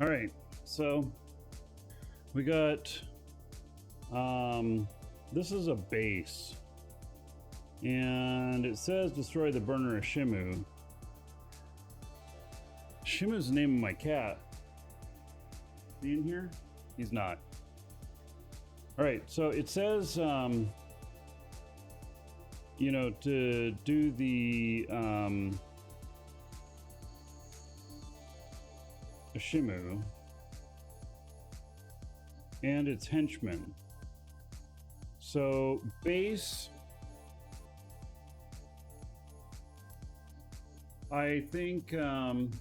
All right, so we got this is a base, and it says destroy the burner of Shimu. Shimu's the name of my cat. Is he in here? He's not. All right, so it says you know, to do the Shimu and its henchmen. So base, I think anomic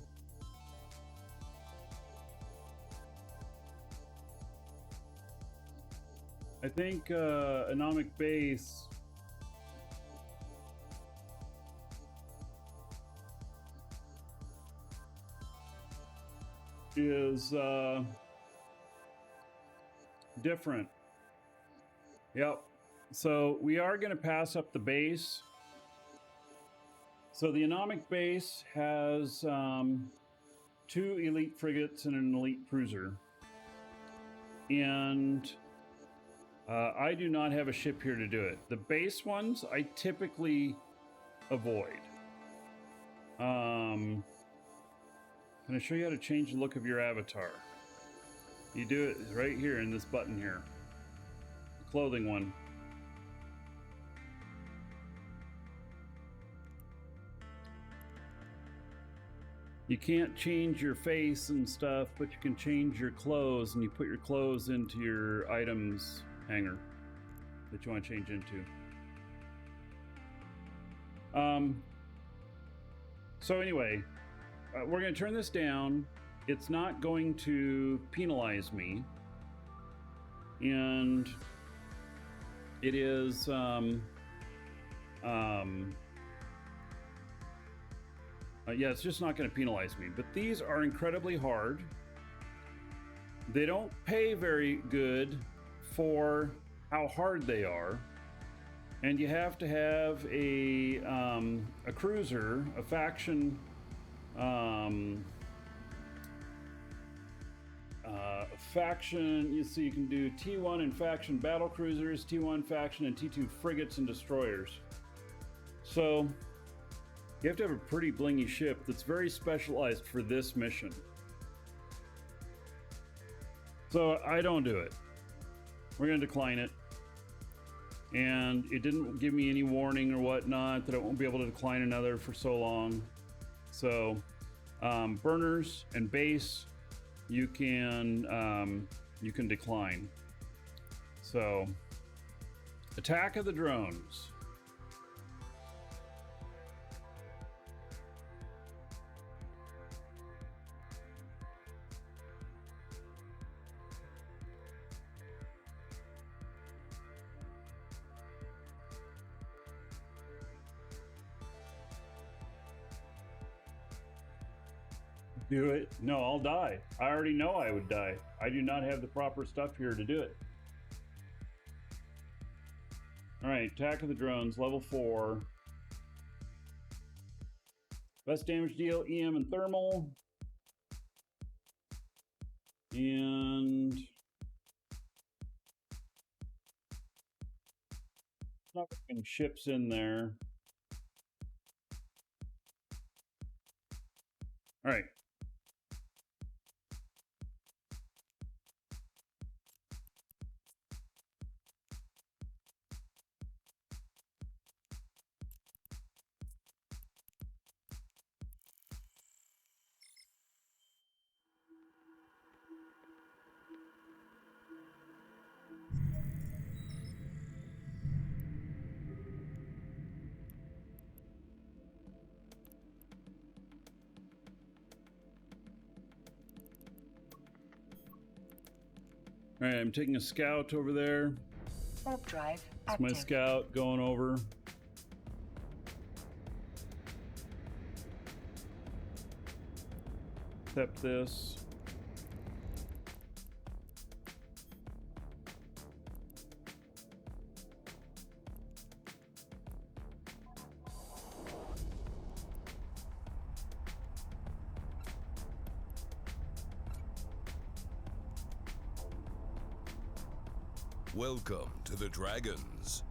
base is different. Yep. So we are going to pass up the base. So the anomic base has 2 elite frigates and an elite cruiser. And I do not have a ship here to do it. The base ones I typically avoid. Can I show you how to change the look of your avatar? You do it right here in this button here. The clothing one. You can't change your face and stuff, but you can change your clothes, and you put your clothes into your items hanger that you want to change into. So anyway, we're going to turn this down. It's not going to penalize me, and it is yeah, it's just not going to penalize me. But these are incredibly hard. They don't pay very good for how hard they are, and you have to have a cruiser, a faction, faction. You see, you can do T1 and faction battle cruisers, T1 faction, and T2 frigates and destroyers. So you have to have a pretty blingy ship that's very specialized for this mission. So I don't do it. We're going to decline it. And it didn't give me any warning or whatnot that I won't be able to decline another for so long. So burners and base, you can decline. So attack of the drones. Do it? No, I'll die. I already know I would die. I do not have the proper stuff here to do it. All right, attack of the drones, level 4. Best damage deal, EM and thermal. And not putting ships in there. All right. All right, I'm taking a scout over there. Warp drive It's my active. scout going over. Accept this. Welcome to the Dragons.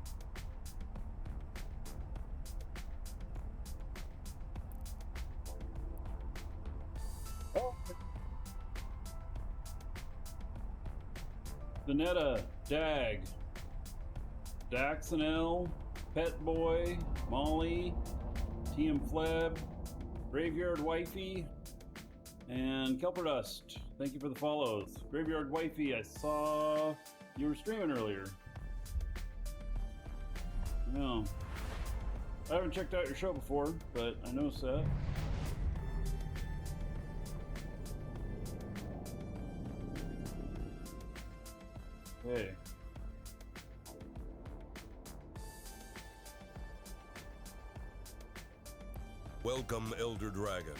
Danetta, Dag, Daxonel, Pet Boy, Molly, TM Fleb, Graveyard Wifey, and Kelper Dust. Thank you for the follows. Graveyard Wifey, I saw you were streaming earlier. No, I haven't checked out your show before, but I noticed that. Hey. Welcome, Elder Dragon.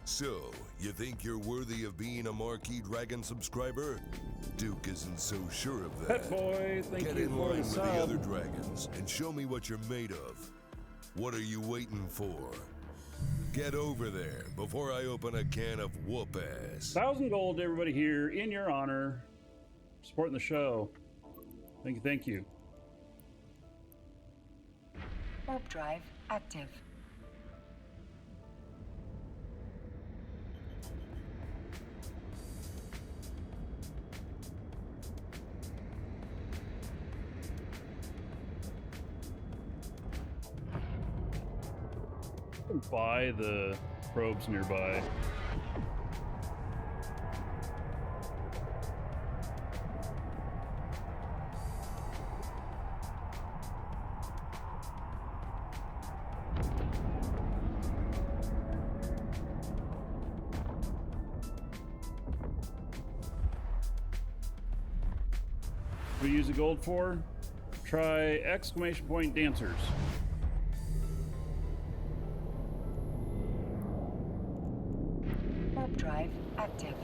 So, you think you're worthy of being a Markee Dragon subscriber? Duke isn't so sure of that. Pet Boy, thank Get you in for line the with sub. the other dragons and show me what you're made of. What are you waiting for? Get over there before I open a can of whoop ass. 1,000 gold to everybody here in your honor, supporting the show. Thank you, thank you. Warp drive active. Buy the probes nearby. What do you use the gold for? Try exclamation point dancers. Warp drive active.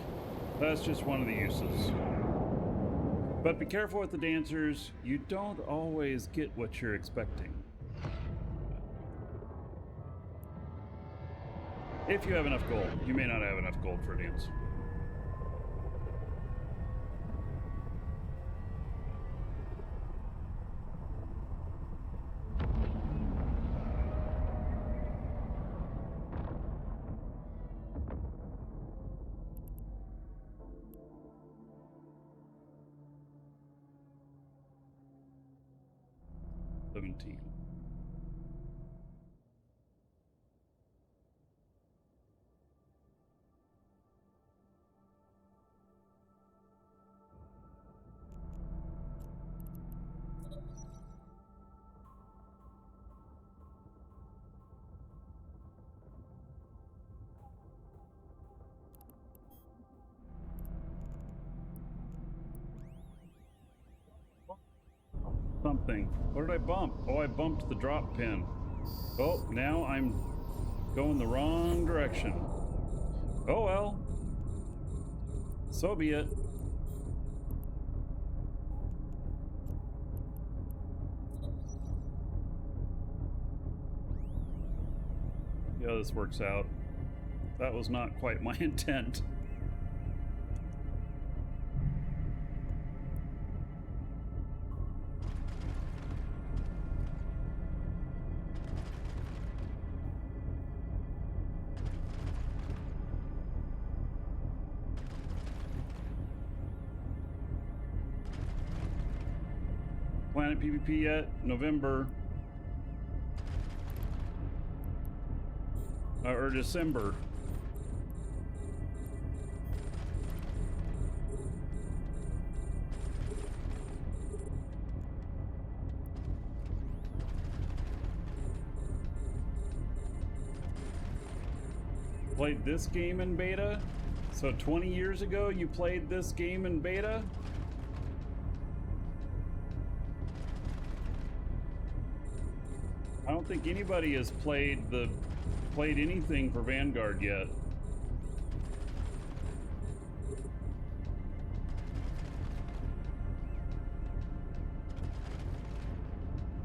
That's just one of the uses. But be careful with the dancers. You don't always get what you're expecting. If you have enough gold, you may not have enough gold for a dance. Something. What did I bump? Oh, I bumped the drop pin. Oh, now I'm going the wrong direction. Oh well. So be it. Yeah, this works out. That was not quite my intent. Planet PvP yet? November. Or December. Played this game in beta? So 20 years ago you played this game in beta? I don't think anybody has played anything for Vanguard yet.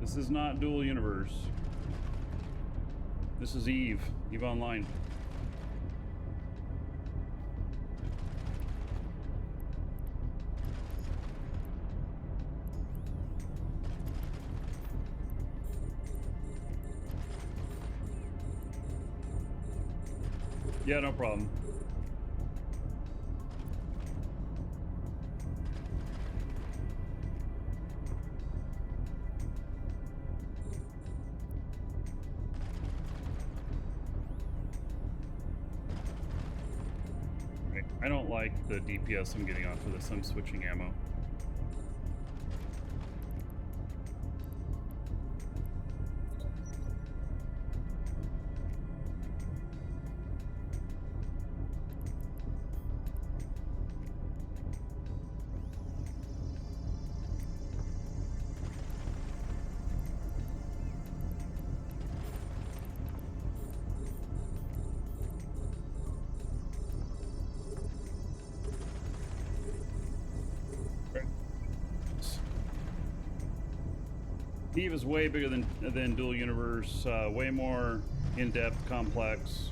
This is not Dual Universe. This is Eve Online. Yeah, no problem. Right. I don't like the DPS I'm getting off of this. I'm switching ammo. Eve is way bigger than Dual Universe, way more in-depth, complex.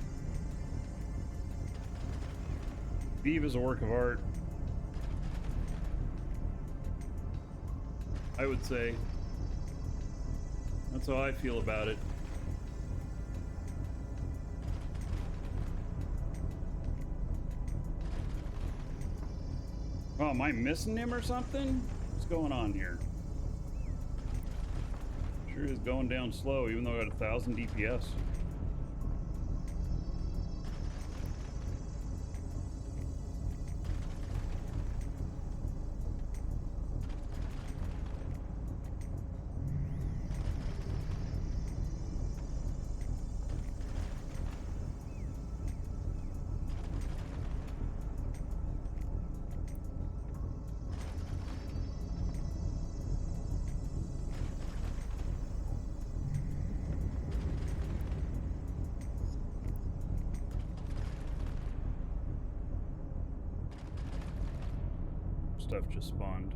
Eve is a work of art, I would say. That's how I feel about it. Oh, am I missing him or something? What's going on here? Sure is going down slow, even though I got 1,000 DPS. Stuff just spawned.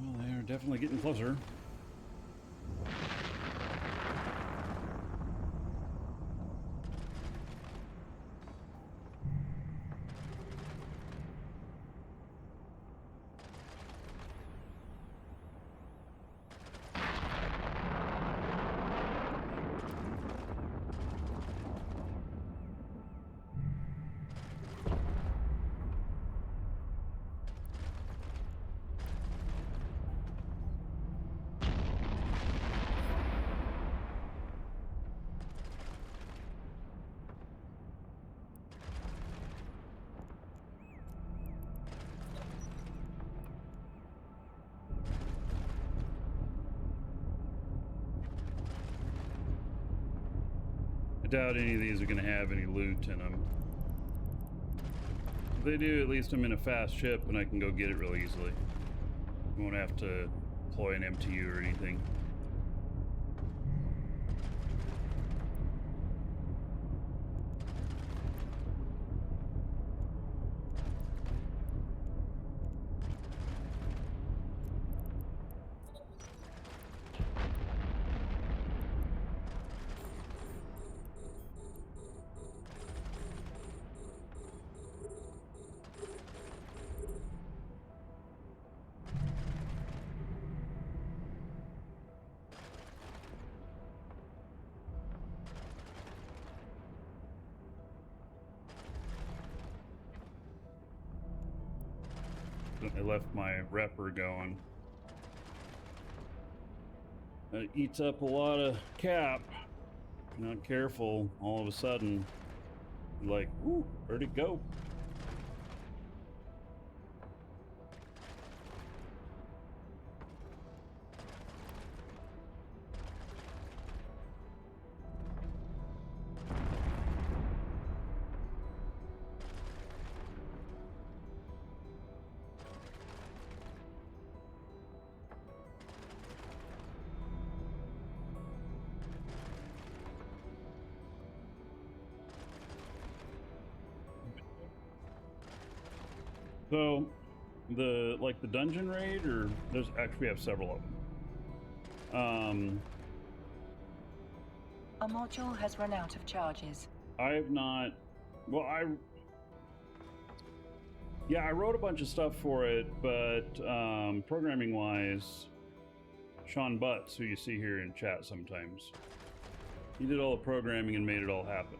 Well, they're definitely getting closer. doubt any of these are going to have any loot in them. If they do, at least I'm in a fast ship and I can go get it real easily. Won't have to deploy an MTU or anything. I left my repper going. It eats up a lot of cap. If you're not careful, all of a sudden, you're like, ooh, where'd it go? So, the dungeon raid, or there's actually we have several of them. A module has run out of charges. I have not. Well, yeah, I wrote a bunch of stuff for it, but programming wise, Sean Butts, who you see here in chat sometimes, he did all the programming and made it all happen.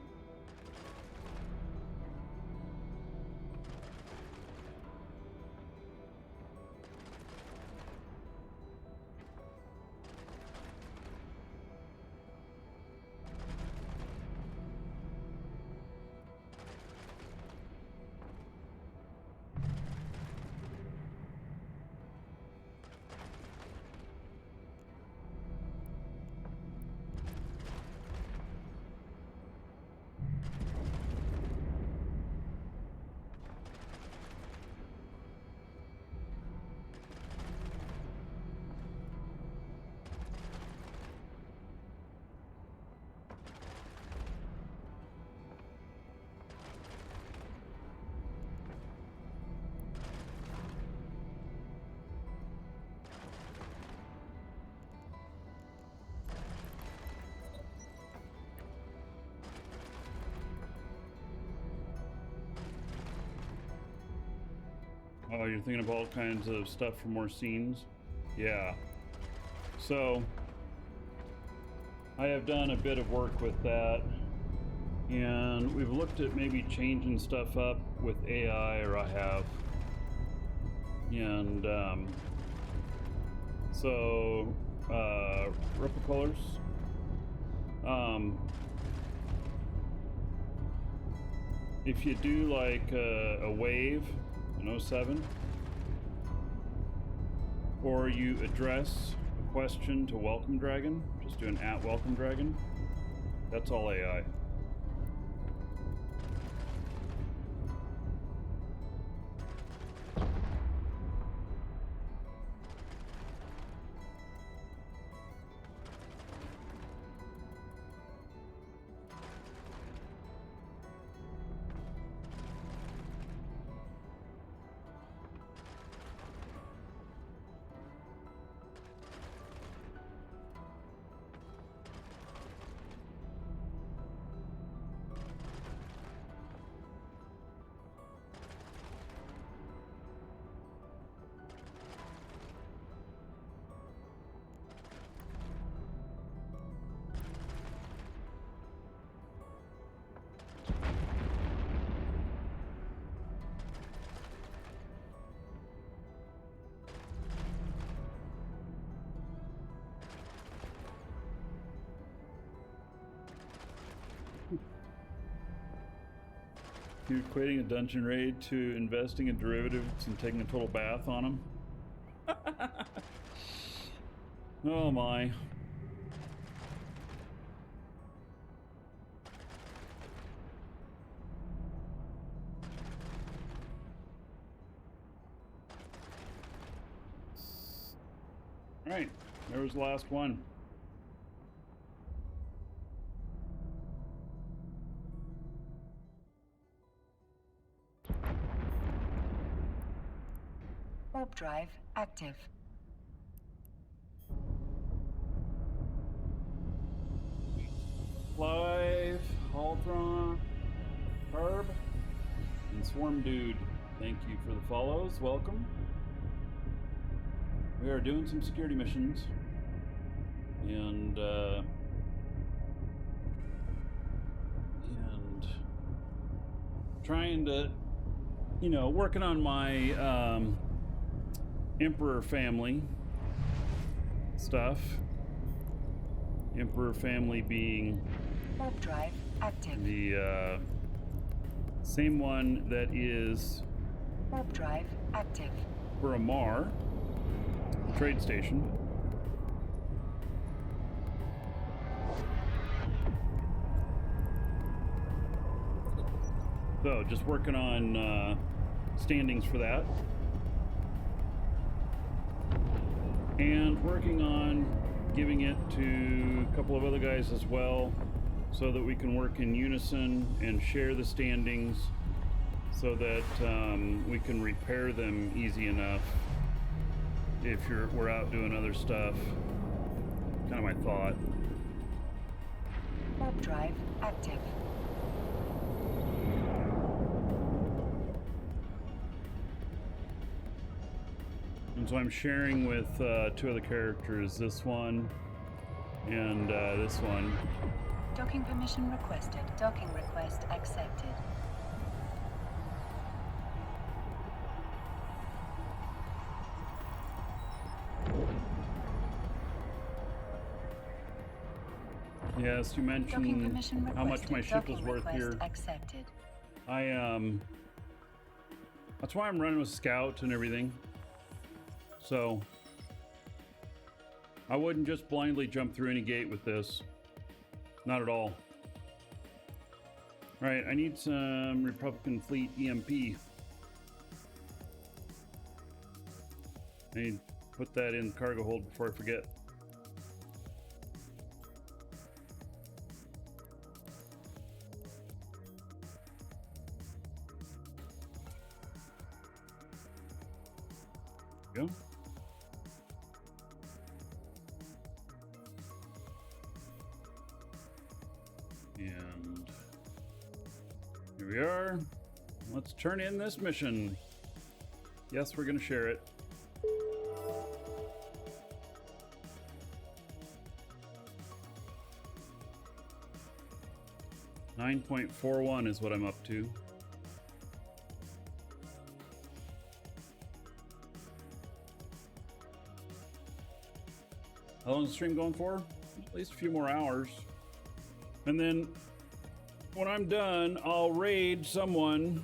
Oh, you're thinking of all kinds of stuff for more scenes? Yeah. So, I have done a bit of work with that, and we've looked at maybe changing stuff up with AI, or I have. And, so, ripple colors. If you do like a wave, an 07, or you address a question to Welcome Dragon, just do an @Welcome Dragon, that's all AI. You're equating a dungeon raid to investing in derivatives and taking a total bath on them? Oh my. All right, there was the last one. Warp drive active. Live, Haltron, Herb, and Swarm Dude. Thank you for the follows. Welcome. We are doing some security missions, and trying to, you know, working on my Emperor family stuff. Emperor family being Warp drive active. the same one that is Warp drive active. for Amar trade station. So just working on standings for that, and working on giving it to a couple of other guys as well, so that we can work in unison and share the standings, so that we can repair them easy enough if we're out doing other stuff. Kind of my thought. Warp drive active. And so I'm sharing with two other characters, this one and this one. Docking permission requested. Docking request accepted. Yes, you Docking mentioned permission requested. how much my ship was Docking worth request here. accepted. That's why I'm running with Scout and everything. So I wouldn't just blindly jump through any gate with this. Not at all. All right, I need some Republican Fleet EMP. I need to put that in the cargo hold before I forget. Go. And here we are. Let's turn in this mission. Yes, we're going to share it. .41 is what I'm up to. How long is the stream going for? At least a few more hours. And then when I'm done, I'll raid someone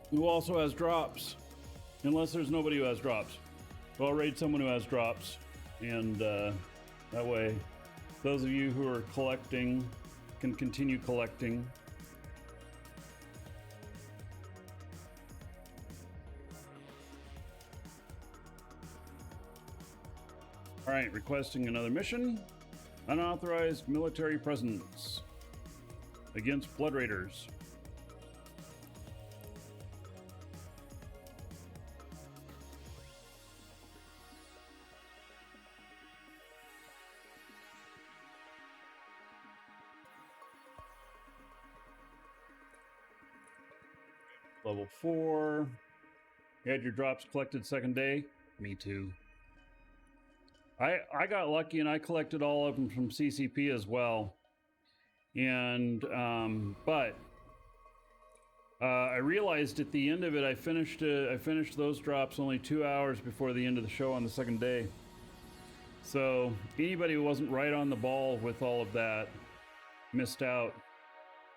who also has drops. Unless there's nobody who has drops. So I'll raid someone who has drops. And that way, those of you who are collecting can continue collecting. All right, requesting another mission. Unauthorized military presence against Blood Raiders. Level 4. You had your drops collected second day? Me too. I got lucky and I collected all of them from CCP as well. And, but I realized at the end of it, I finished those drops only 2 hours before the end of the show on the second day. So anybody who wasn't right on the ball with all of that missed out.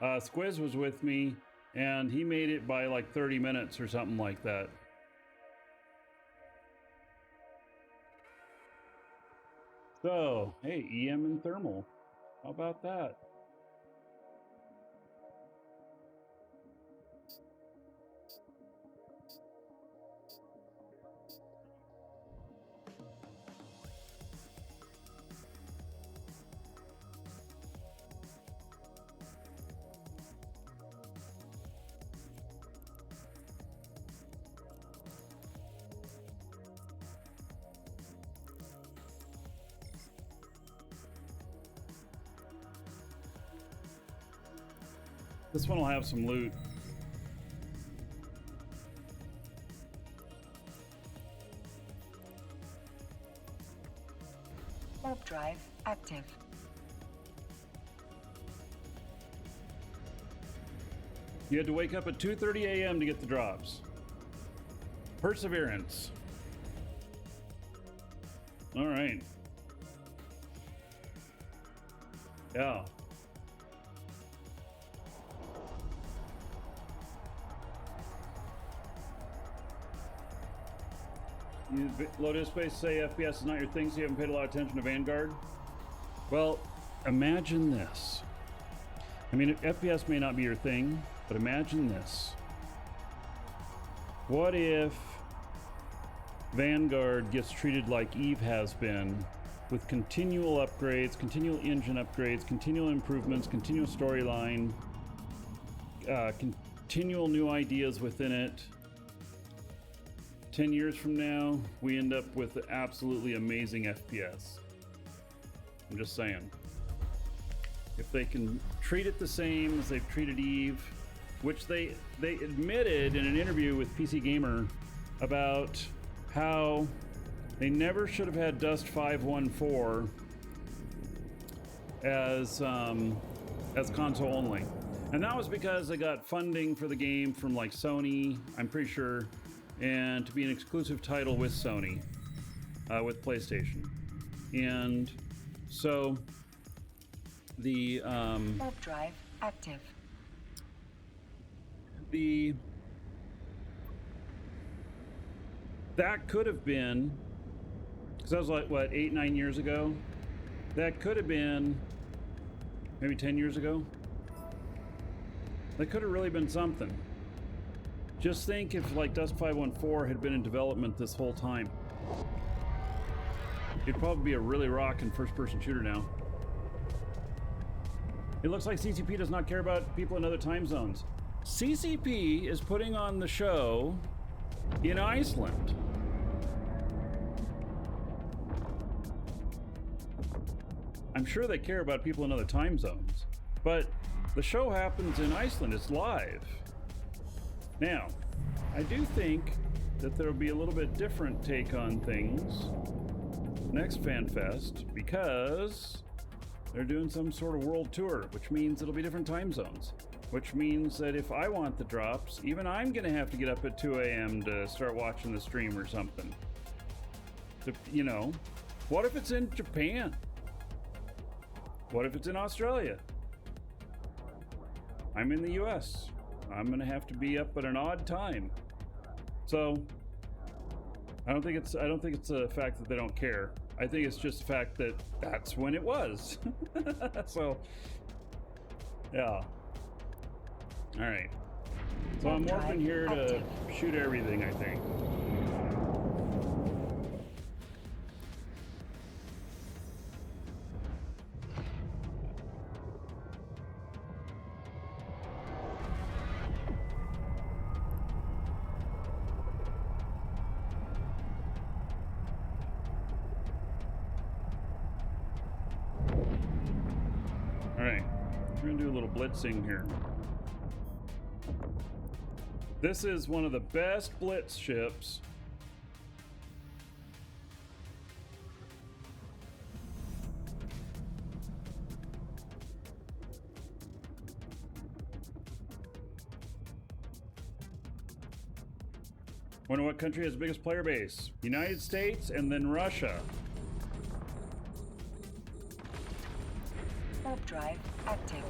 Squiz was with me and he made it by like 30 minutes or something like that. So, hey, EM and thermal. How about that? This one will have some loot. Warp drive active. You had to wake up at 2:30 a.m. to get the drops. Perseverance. All right. Yeah. Lotus Space say FPS is not your thing, so you haven't paid a lot of attention to Vanguard. Well, imagine this. I mean, FPS may not be your thing, but imagine this. What if Vanguard gets treated like Eve has been, with continual upgrades, continual engine upgrades, continual improvements, continual storyline, continual new ideas within it? 10 years from now, we end up with absolutely amazing FPS. I'm just saying. If they can treat it the same as they've treated Eve, which they admitted in an interview with PC Gamer about how they never should have had Dust 514 as console only. And that was because they got funding for the game from like Sony, I'm pretty sure, and to be an exclusive title with Sony, with PlayStation. And so the Warp drive active. That could have been, because that was like what, 8-9 years ago. That could have been maybe 10 years ago. That could have really been something. Just think if like Dust 514 had been in development this whole time. It'd probably be a really rockin' first-person shooter now. It looks like CCP does not care about people in other time zones. CCP is putting on the show in Iceland. I'm sure they care about people in other time zones, but the show happens in Iceland. It's live. Now, I do think that there will be a little bit different take on things next FanFest, because they're doing some sort of world tour, which means it'll be different time zones, which means that if I want the drops, even I'm gonna have to get up at 2 a.m. to start watching the stream or something. You know, what if it's in Japan? What if it's in Australia? I'm in the US. I'm gonna have to be up at an odd time. So I don't think it's a fact that they don't care. I think it's just the fact that that's when it was. So yeah. All right. So I'm warping here to shoot everything, I think. Blitzing here. This is one of the best blitz ships. Wonder what country has the biggest player base? United States and then Russia. Warp drive active.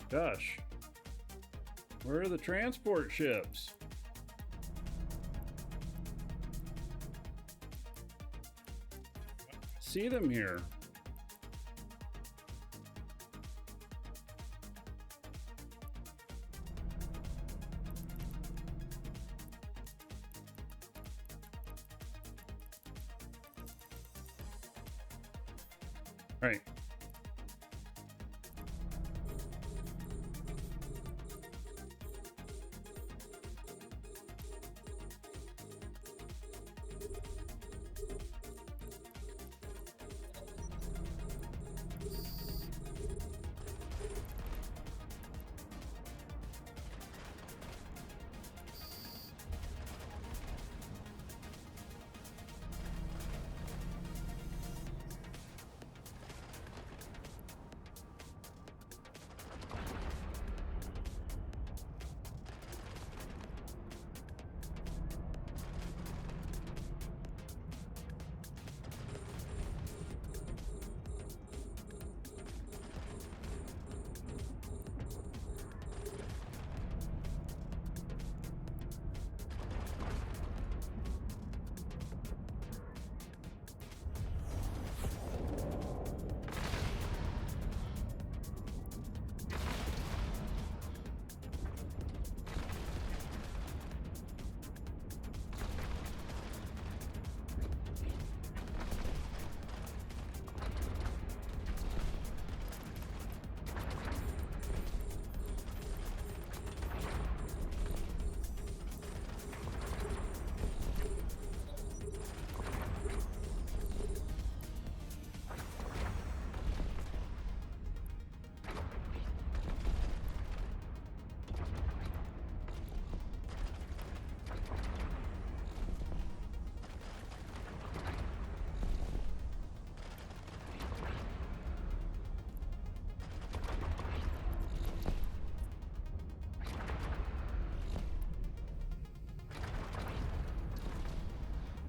Gosh. Where are the transport ships? See them here. All right.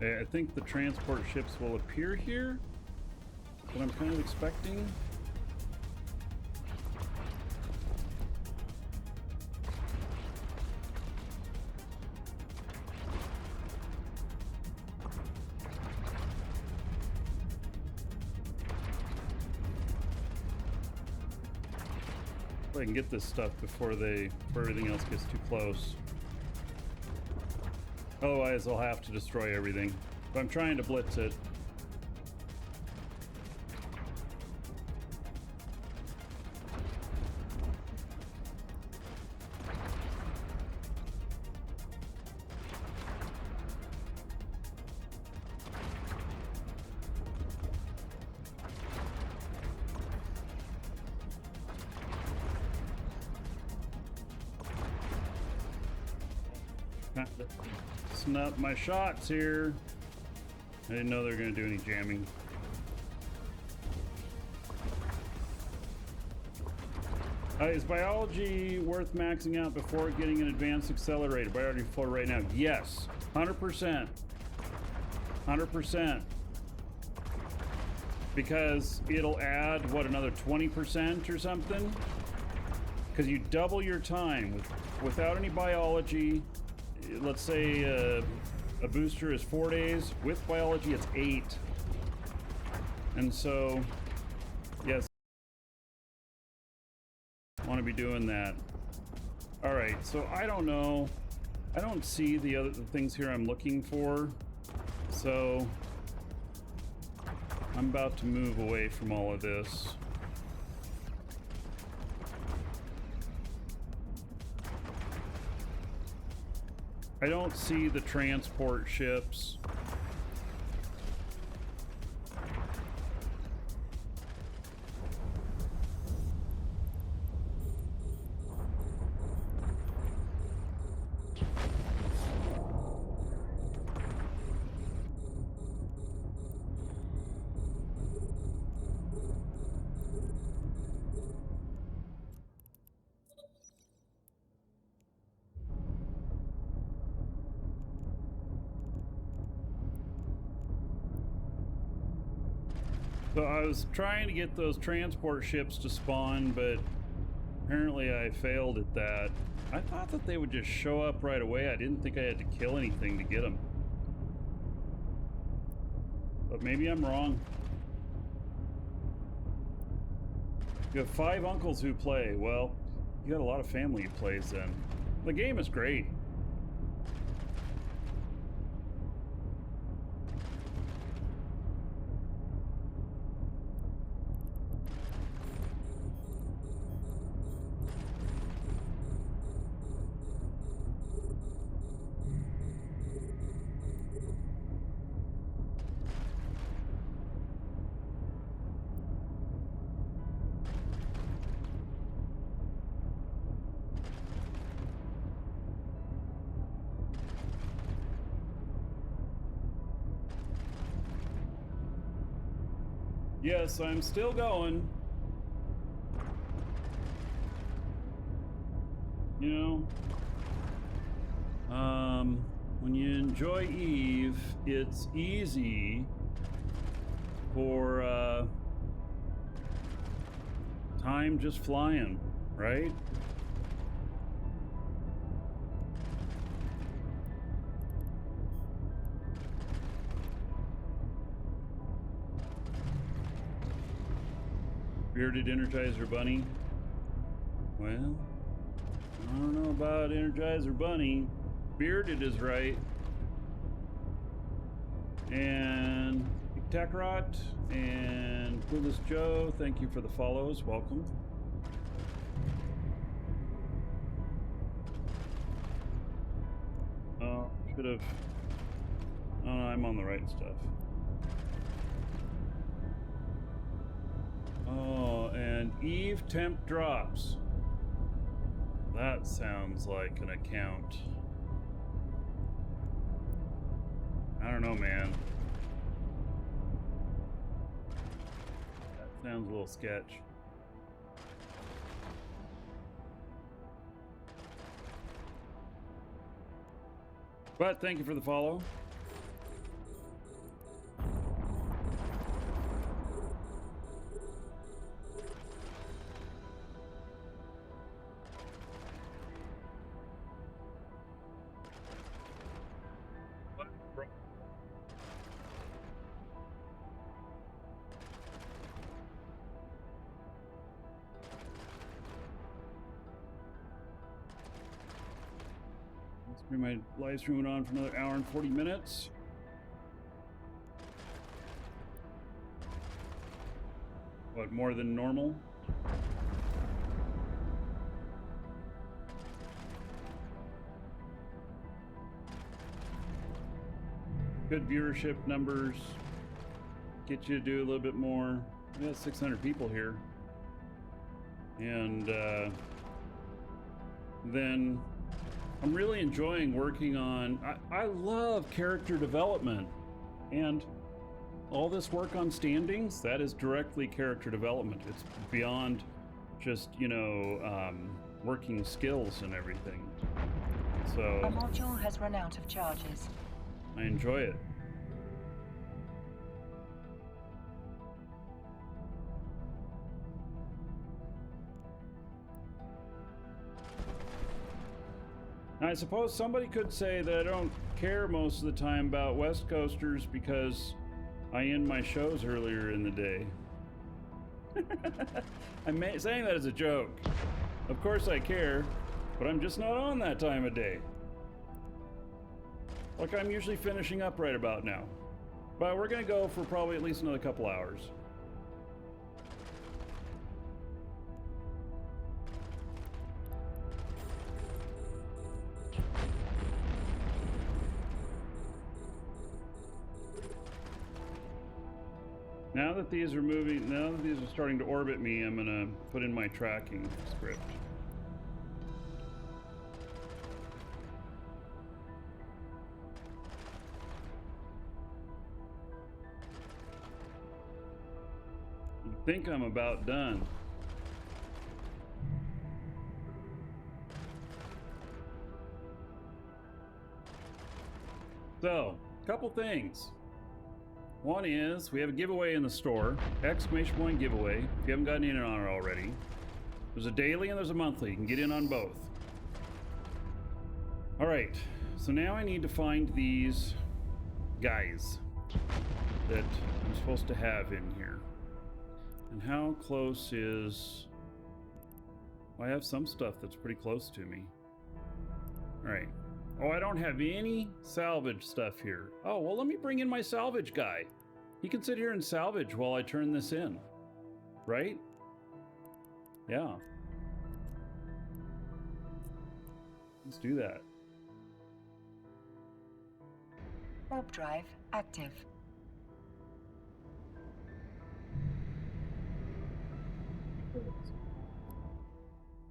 I think the transport ships will appear here. What I'm kind of expecting. If I can get this stuff before everything else gets too close. Otherwise, I'll have to destroy everything. But I'm trying to blitz it. Snap my shots here. I didn't know they were going to do any jamming. Is biology worth maxing out before getting an advanced accelerator? Biology 4 right now. Yes, 100%. 100%. Because it'll add, what, another 20% or something? Because you double your time without any biology. Let's say a booster is 4 days. With biology, it's 8. And so, yes, I want to be doing that. All right, so I don't know. I don't see the things here I'm looking for. So I'm about to move away from all of this. I don't see the transport ships. So I was trying to get those transport ships to spawn, but apparently I failed at that. I thought that they would just show up right away. I didn't think I had to kill anything to get them. But maybe I'm wrong. You have 5 uncles who play. Well, you got a lot of family who plays then. The game is great. Yes, I'm still going. You know, when you enjoy Eve, it's easy for time just flying, right? Bearded Energizer Bunny. Well, I don't know about Energizer Bunny. Bearded is right. And Takarot and Clueless Joe, thank you for the follows. Welcome. Oh, should have. Oh, no, I'm on the right stuff. Oh, and Eve temp drops. That sounds like an account. I don't know, man. That sounds a little sketch. But thank you for the follow. My live stream went on for another hour and 40 minutes. What, more than normal? Good viewership numbers. Get you to do a little bit more. We got 600 people here. And then I'm really enjoying working on, I love character development, and all this work on standings, that is directly character development. It's beyond just, you know, working skills and everything. So A module has run out of charges. I enjoy it. I suppose somebody could say that I don't care most of the time about West Coasters because I end my shows earlier in the day. I'm saying that as a joke. Of course I care, but I'm just not on that time of day. Like, I'm usually finishing up right about now. But we're gonna go for probably at least another couple hours. Now that these are moving, now that these are starting to orbit me, I'm gonna put in my tracking script. I think I'm about done. So, couple things. One is we have a giveaway in the store, exclamation point giveaway. If you haven't gotten in on it already, there's a daily and there's a monthly. You can get in on both. All right, so now I need to find these guys that I'm supposed to have in here. And how close is... Well, I have some stuff that's pretty close to me. All right. Oh, I don't have any salvage stuff here. Oh, well, let me bring in my salvage guy. He can sit here and salvage while I turn this in. Right? Yeah. Let's do that. Warp drive active.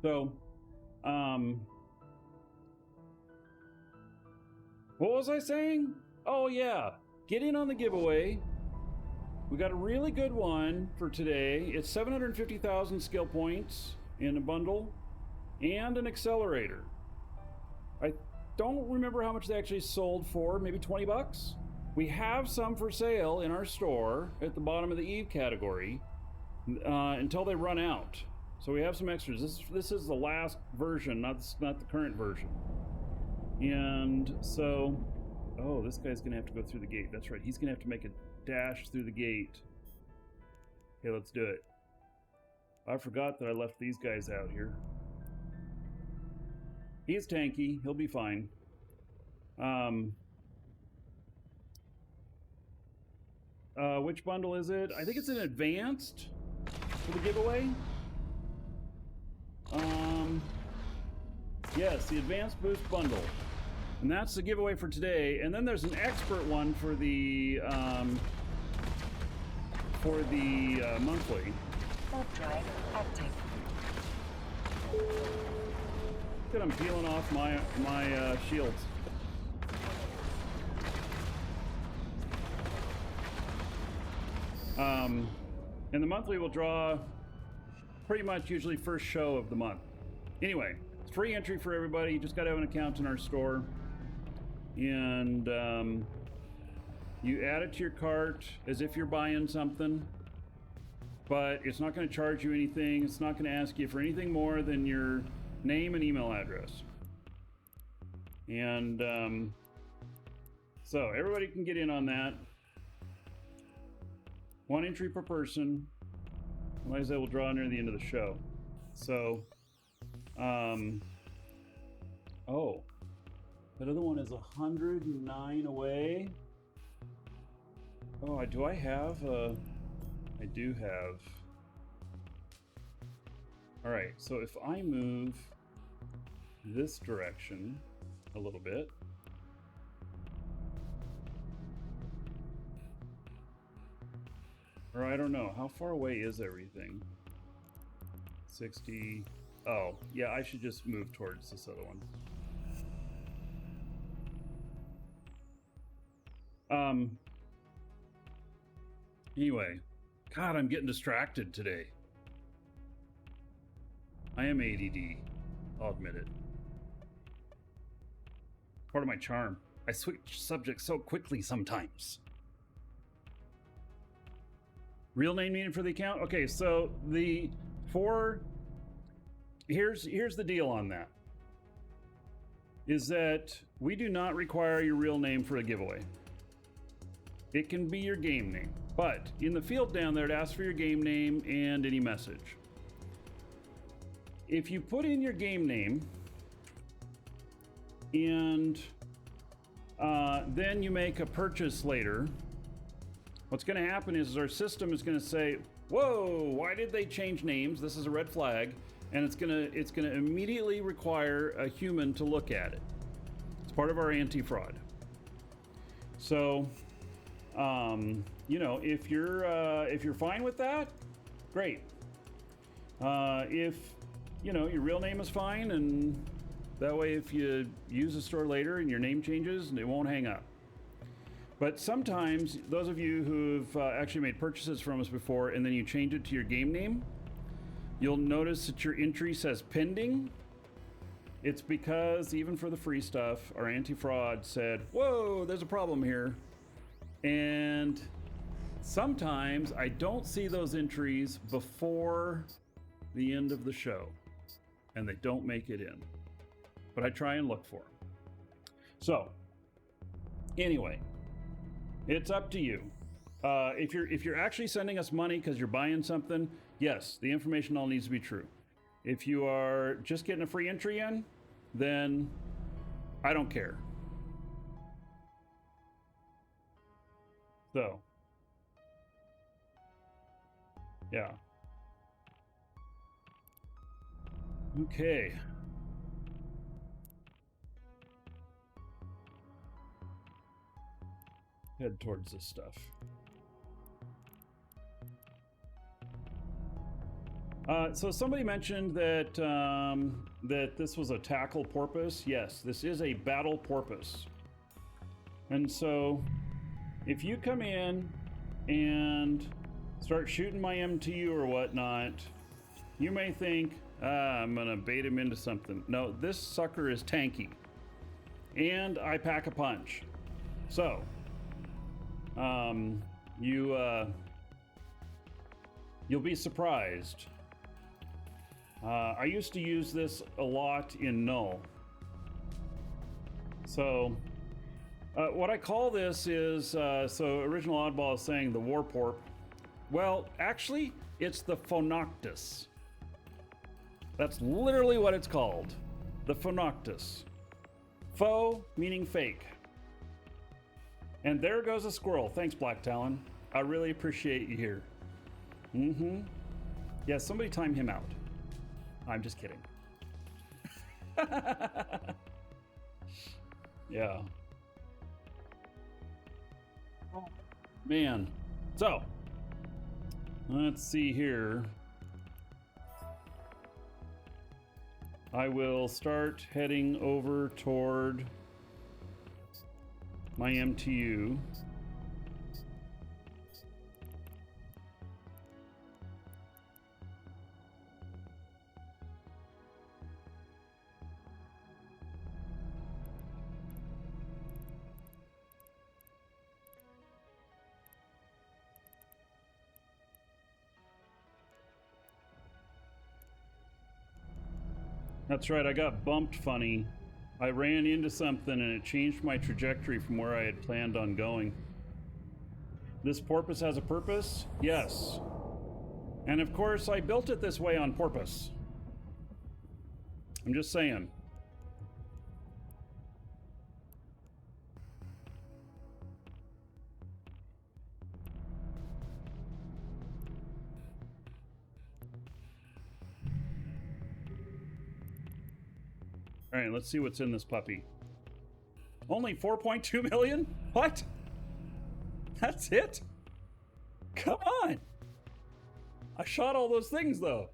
So, what was I saying? Oh yeah, get in on the giveaway. We got a really good one for today. It's 750,000 skill points in a bundle and an accelerator. I don't remember how much they actually sold for, maybe 20 bucks. We have some for sale in our store at the bottom of the Eve category until they run out. So we have some extras. This is the last version, not the current version. And so, oh, this guy's gonna have to go through the gate. That's right, he's gonna have to make a dash through the gate. Okay, let's do it. I forgot that I left these guys out here. He's tanky, he'll be fine. Which bundle is it? I think it's an advanced for the giveaway. Yes, the Advanced Boost Bundle. And that's the giveaway for today. And then there's an expert one for the monthly. Warp drive active. Look at I'm peeling off my shields. And the monthly will draw pretty much usually first show of the month. Anyway, it's free entry for everybody. You just got to have an account in our store. And you add it to your cart as if you're buying something. But it's not going to charge you anything. It's not going to ask you for anything more than your name and email address. And so everybody can get in on that. One entry per person. Otherwise, I will draw near the end of the show. So, oh, that other one is 109 away. Oh, do I have I do have. All right, so if I move this direction a little bit. Or I don't know, how far away is everything? 60. Oh, yeah, I should just move towards this other one. Anyway, God, I'm getting distracted today. I am ADD, I'll admit it. Part of my charm. I switch subjects so quickly sometimes. Real name needed for the account? Okay, so here's the deal on that. Is that we do not require your real name for a giveaway. It can be your game name, but in the field down there it asks for your game name and any message. If you put in your game name and then you make a purchase later, what's going to happen is our system is going to say, whoa, why did they change names? This is a red flag. And it's going to immediately require a human to look at it. It's part of our anti-fraud. So, you know, if you're fine with that, great. If, you know, your real name is fine, and that way if you use the store later and your name changes, it won't hang up. But sometimes, those of you who've actually made purchases from us before and then you change it to your game name, you'll notice that your entry says pending. It's because, even for the free stuff, our anti-fraud said, whoa, there's a problem here. And sometimes I don't see those entries before the end of the show, and they don't make it in. But I try and look for them. So, anyway, it's up to you. If you're actually sending us money because you're buying something, yes, the information all needs to be true. If you are just getting a free entry in, then I don't care. So, yeah. Okay. Head towards this stuff. So somebody mentioned that that this was a tackle porpoise. Yes, this is a battle porpoise. And so if you come in and start shooting my MTU or whatnot, you may think, I'm gonna bait him into something. No, this sucker is tanky. And I pack a punch. So, you'll be surprised. I used to use this a lot in Null. So, what I call this is, so Original Oddball is saying the Warporp. Well, actually, it's the Phonoctus. That's literally what it's called. The Phonoctus. Faux meaning fake. And there goes a squirrel. Thanks, Black Talon. I really appreciate you here. Mm-hmm. Yeah, somebody time him out. I'm just kidding. Yeah. Man. So, let's see here. I will start heading over toward my MTU. That's right, I got bumped funny. I ran into something and it changed my trajectory from where I had planned on going. This porpoise has a purpose? Yes. And of course, I built it this way on purpose. I'm just saying. All right, let's see what's in this puppy. Only 4.2 million? What? That's it? Come on. I shot all those things though.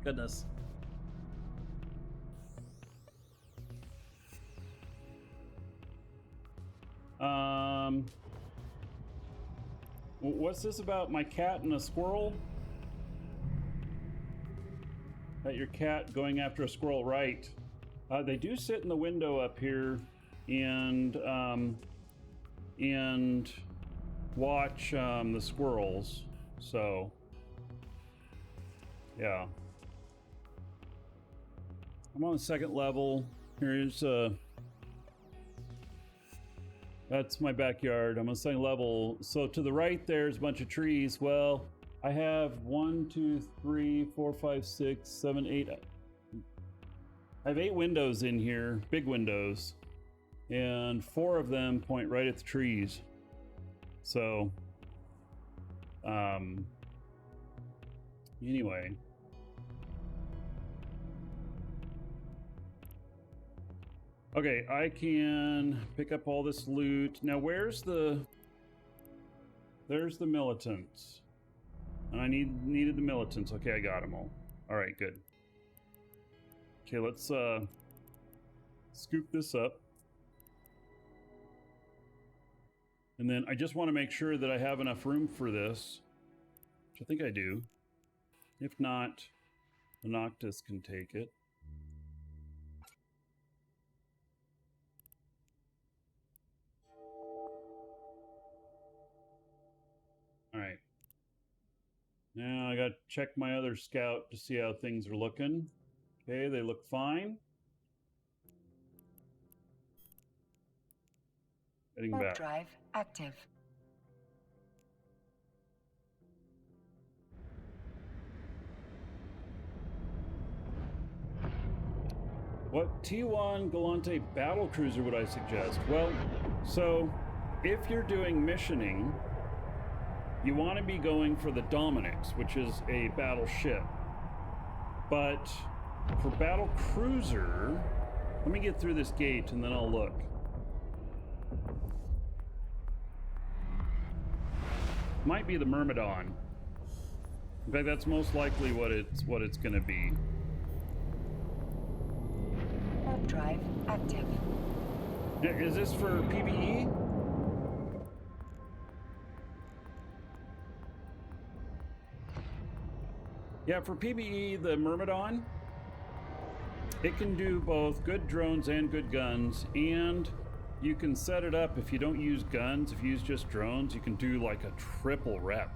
Goodness. What's this about my cat and a squirrel? That your cat going after a squirrel, right? They do sit in the window up here and watch the squirrels. So, yeah. I'm on the second level. Here's that's my backyard. I'm on the second level. So to the right there's a bunch of trees. Well, I have 1, 2, 3, 4, 5, 6, 7, 8. I have 8 windows in here, big windows, and 4 of them point right at the trees. So, anyway. Okay, I can pick up all this loot. Now, there's the militants. And I needed the militants. Okay, I got them all. All right, good. Okay, let's scoop this up. And then I just want to make sure that I have enough room for this, which I think I do. If not, the Noctis can take it. Now I got to check my other scout to see how things are looking. Okay, they look fine. Heading Warp back. drive active. What T1 Galante battle cruiser would I suggest? Well, so if you're doing missioning, you want to be going for the Dominix, which is a battleship. But for battle cruiser, let me get through this gate and then I'll look. Might be the Myrmidon. In fact, that's most likely what it's going to be. Warp drive active. Now, is this for PvE? Yeah, for PvE, the Myrmidon, it can do both good drones and good guns, and you can set it up if you don't use guns, if you use just drones, you can do like a triple rep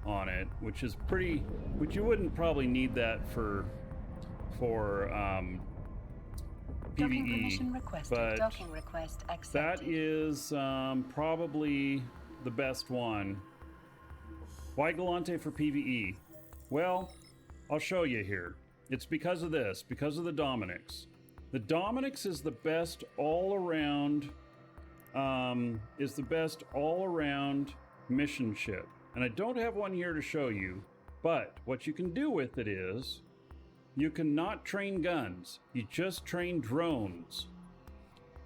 on it, which is pretty, which you wouldn't probably need that for Docking PvE, permission requested. but Docking request accepted. that is probably the best one. Why Galante for PvE? Well, I'll show you here. It's because of this, because of the Dominix. The Dominix is the best all-around, mission ship. And I don't have one here to show you, but what you can do with it is, you can not train guns, you just train drones.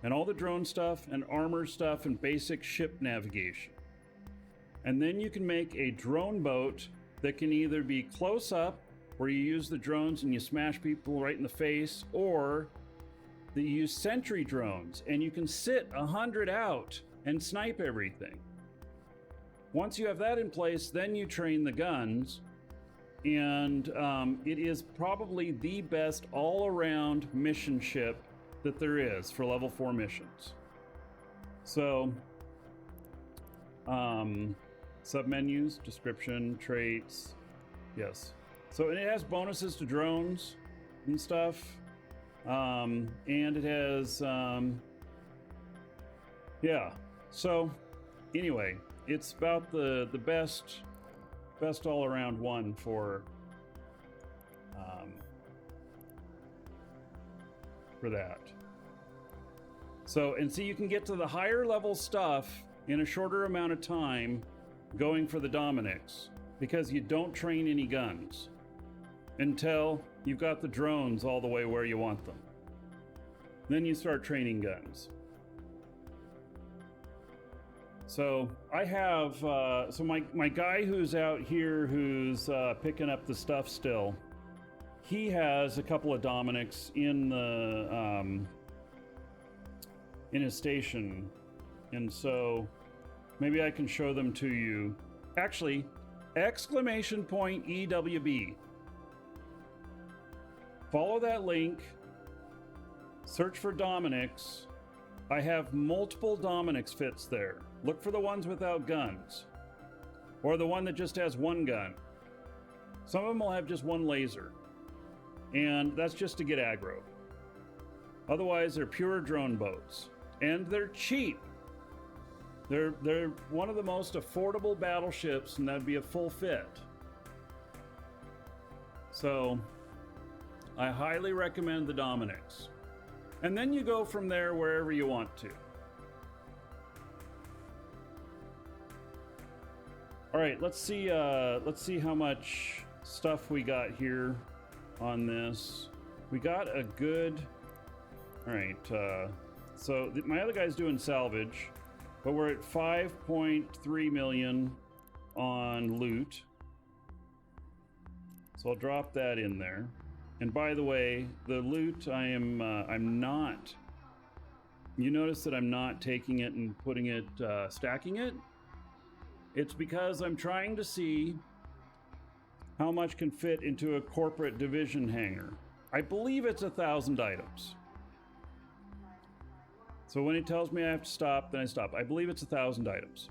And all the drone stuff and armor stuff and basic ship navigation. And then you can make a drone boat that can either be close up, where you use the drones and you smash people right in the face, or that you use sentry drones and you can sit 100 out and snipe everything. Once you have that in place, then you train the guns, and it is probably the best all-around mission ship that there is for level 4 missions. So, submenus, description, traits, yes. So, and it has bonuses to drones and stuff, and it has, yeah. So, anyway, it's about the best all-around one for that. So, and see, you can get to the higher level stuff in a shorter amount of time going for the Dominix, because you don't train any guns until you've got the drones all the way where you want them. Then you start training guns. So I have, so my guy who's out here who's picking up the stuff still, he has a couple of Dominix in the, in his station. And so maybe I can show them to you. Actually, exclamation point EWB. Follow that link, search for Dominix. I have multiple Dominix fits there. Look for the ones without guns, or the one that just has one gun. Some of them will have just one laser, and that's just to get aggro. Otherwise, they're pure drone boats, and they're cheap. They're one of the most affordable battleships, and that'd be a full fit. So, I highly recommend the Dominix. And then you go from there wherever you want to. All right, let's see how much stuff we got here on this. We got a good, all right, so my other guy's doing salvage, but we're at 5.3 million on loot. So I'll drop that in there. And by the way, the loot, I'm not, you notice that I'm not taking it and putting it, stacking it? It's because I'm trying to see how much can fit into a corporate division hangar. I believe it's 1,000 items. So when it tells me I have to stop, then I stop. I believe it's 1,000 items,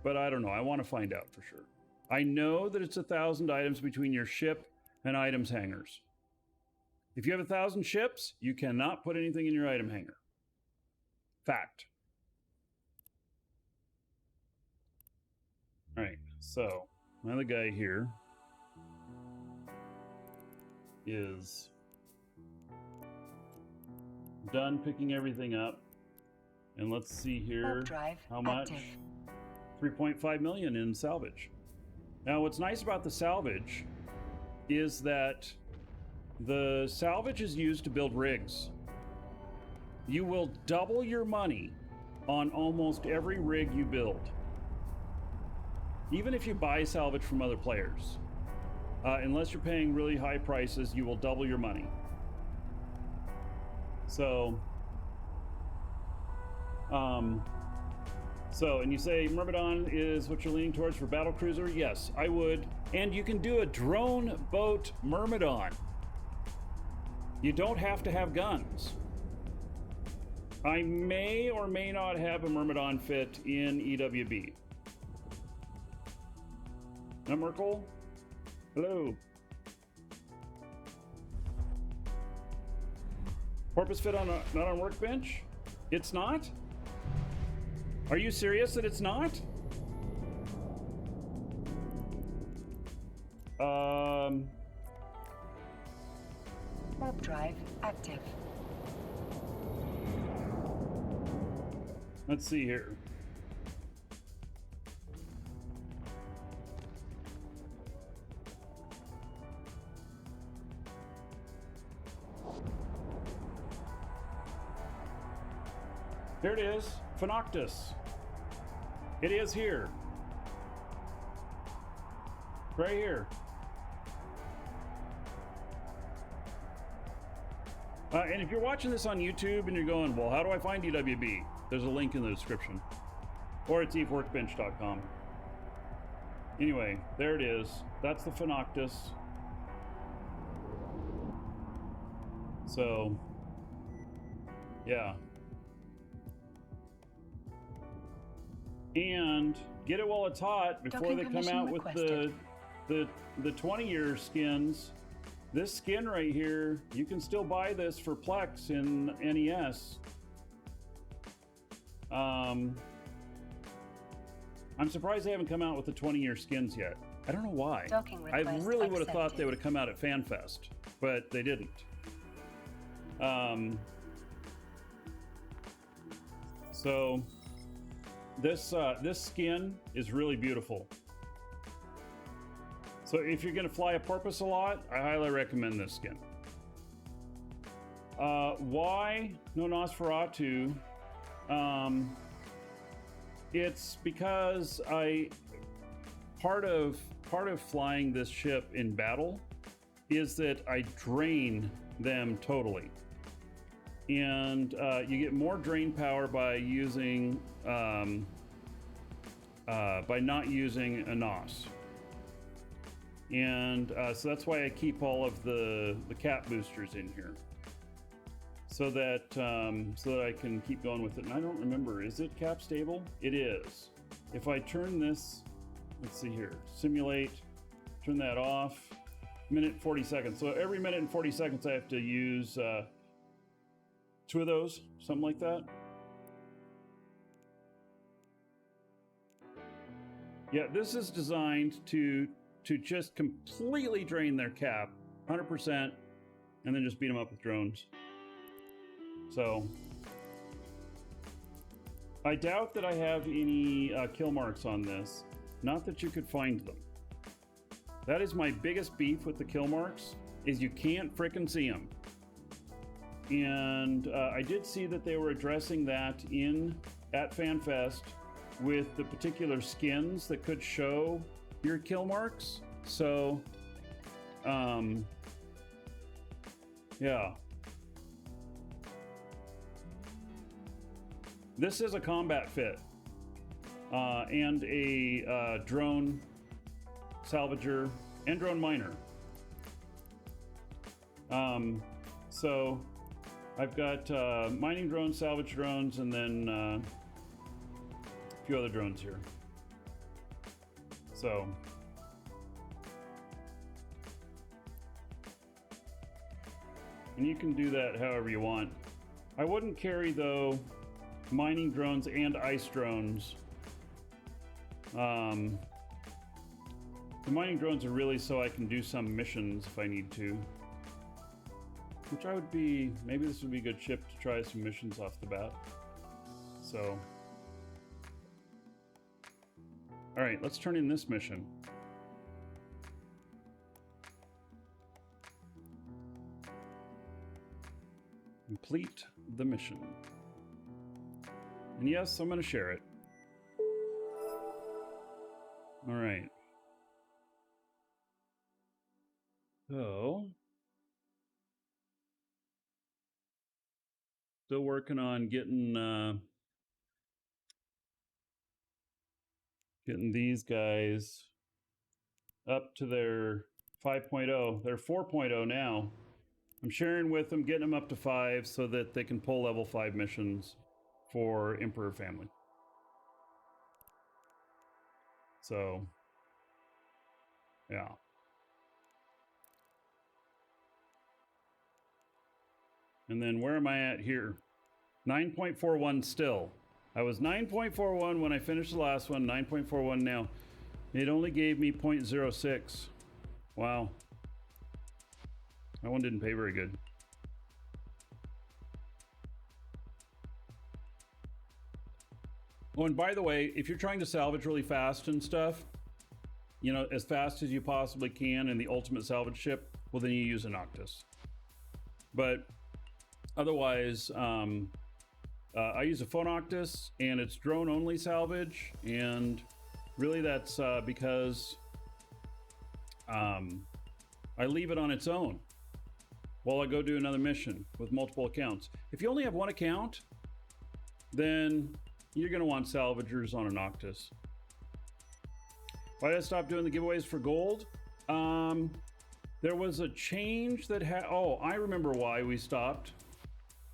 but I don't know. I want to find out for sure. I know that it's 1,000 items between your ship and items hangers. If you have 1,000 ships, you cannot put anything in your item hanger. Fact. All right, so my other guy here is done picking everything up. And let's see here how much. 3.5 million in salvage. Now, what's nice about the salvage is that the salvage is used to build rigs. You will double your money on almost every rig you build. Even if you buy salvage from other players. Unless you're paying really high prices, you will double your money. So, and you say Myrmidon is what you're leaning towards for battle cruiser? Yes, I would. And you can do a drone boat Myrmidon. You don't have to have guns. I may or may not have a Myrmidon fit in EWB. Now, Merkel? Hello. Porpoise fit on not on workbench? It's not? Are you serious that it's not? Warp drive active. Let's see here. There it is, Phenoctus. It is here. Right here. And if you're watching this on YouTube and you're going, well, how do I find EWB? There's a link in the description. Or it's eveworkbench.com. Anyway, there it is. That's the Phenoctus. So, yeah. And get it while it's hot before they come out with the 20-year skins. This skin right here, you can still buy this for Plex in NES. I'm surprised they haven't come out with the 20-year skins yet. I don't know why. I really would have thought they would have come out at FanFest, but they didn't. So this skin is really beautiful. So if you're going to fly a porpoise a lot, I highly recommend this skin. Why no Nosferatu? It's because part of flying this ship in battle is that I drain them totally, and you get more drain power by using by not using a NOS. And so that's why I keep all of the cap boosters in here, so that I can keep going with it. And I don't remember, is it cap stable? It is. If I turn this, let's see here, simulate, turn that off, minute 40 seconds. So every minute and 40 seconds I have to use 2 of those, something like that. Yeah, this is designed to just completely drain their cap, 100%, and then just beat them up with drones. So, I doubt that I have any kill marks on this. Not that you could find them. That is my biggest beef with the kill marks, is you can't frickin' see them. And I did see that they were addressing that at FanFest with the particular skins that could show your kill marks. So, yeah. This is a combat fit and a drone salvager and drone miner. So I've got mining drones, salvage drones, and then a few other drones here. So And you can do that however you want. I wouldn't carry, though, mining drones and ice drones. The mining drones are really so I can do some missions if I need to. Which I would be, maybe this would be a good ship to try some missions off the bat. So. Alright, let's turn in this mission. Complete the mission. And yes, I'm going to share it. Alright. So. Still working on getting these guys up to their 5.0. They're 4.0 now. I'm sharing with them, getting them up to 5 so that they can pull level 5 missions for Emperor family. So, yeah. And then where am I at here? 9.41 still. I was 9.41 when I finished the last one, 9.41 now. It only gave me 0.06. Wow. That one didn't pay very good. Oh, and by the way, if you're trying to salvage really fast and stuff, you know, as fast as you possibly can in the ultimate salvage ship, well, then you use a Noctis. But otherwise, I use a Phonoctis, and it's drone only salvage, and really that's because I leave it on its own while I go do another mission with multiple accounts. If you only have one account, then you're going to want salvagers on a Noctis. Why did I stop doing the giveaways for gold? There was a change that oh, I remember why we stopped.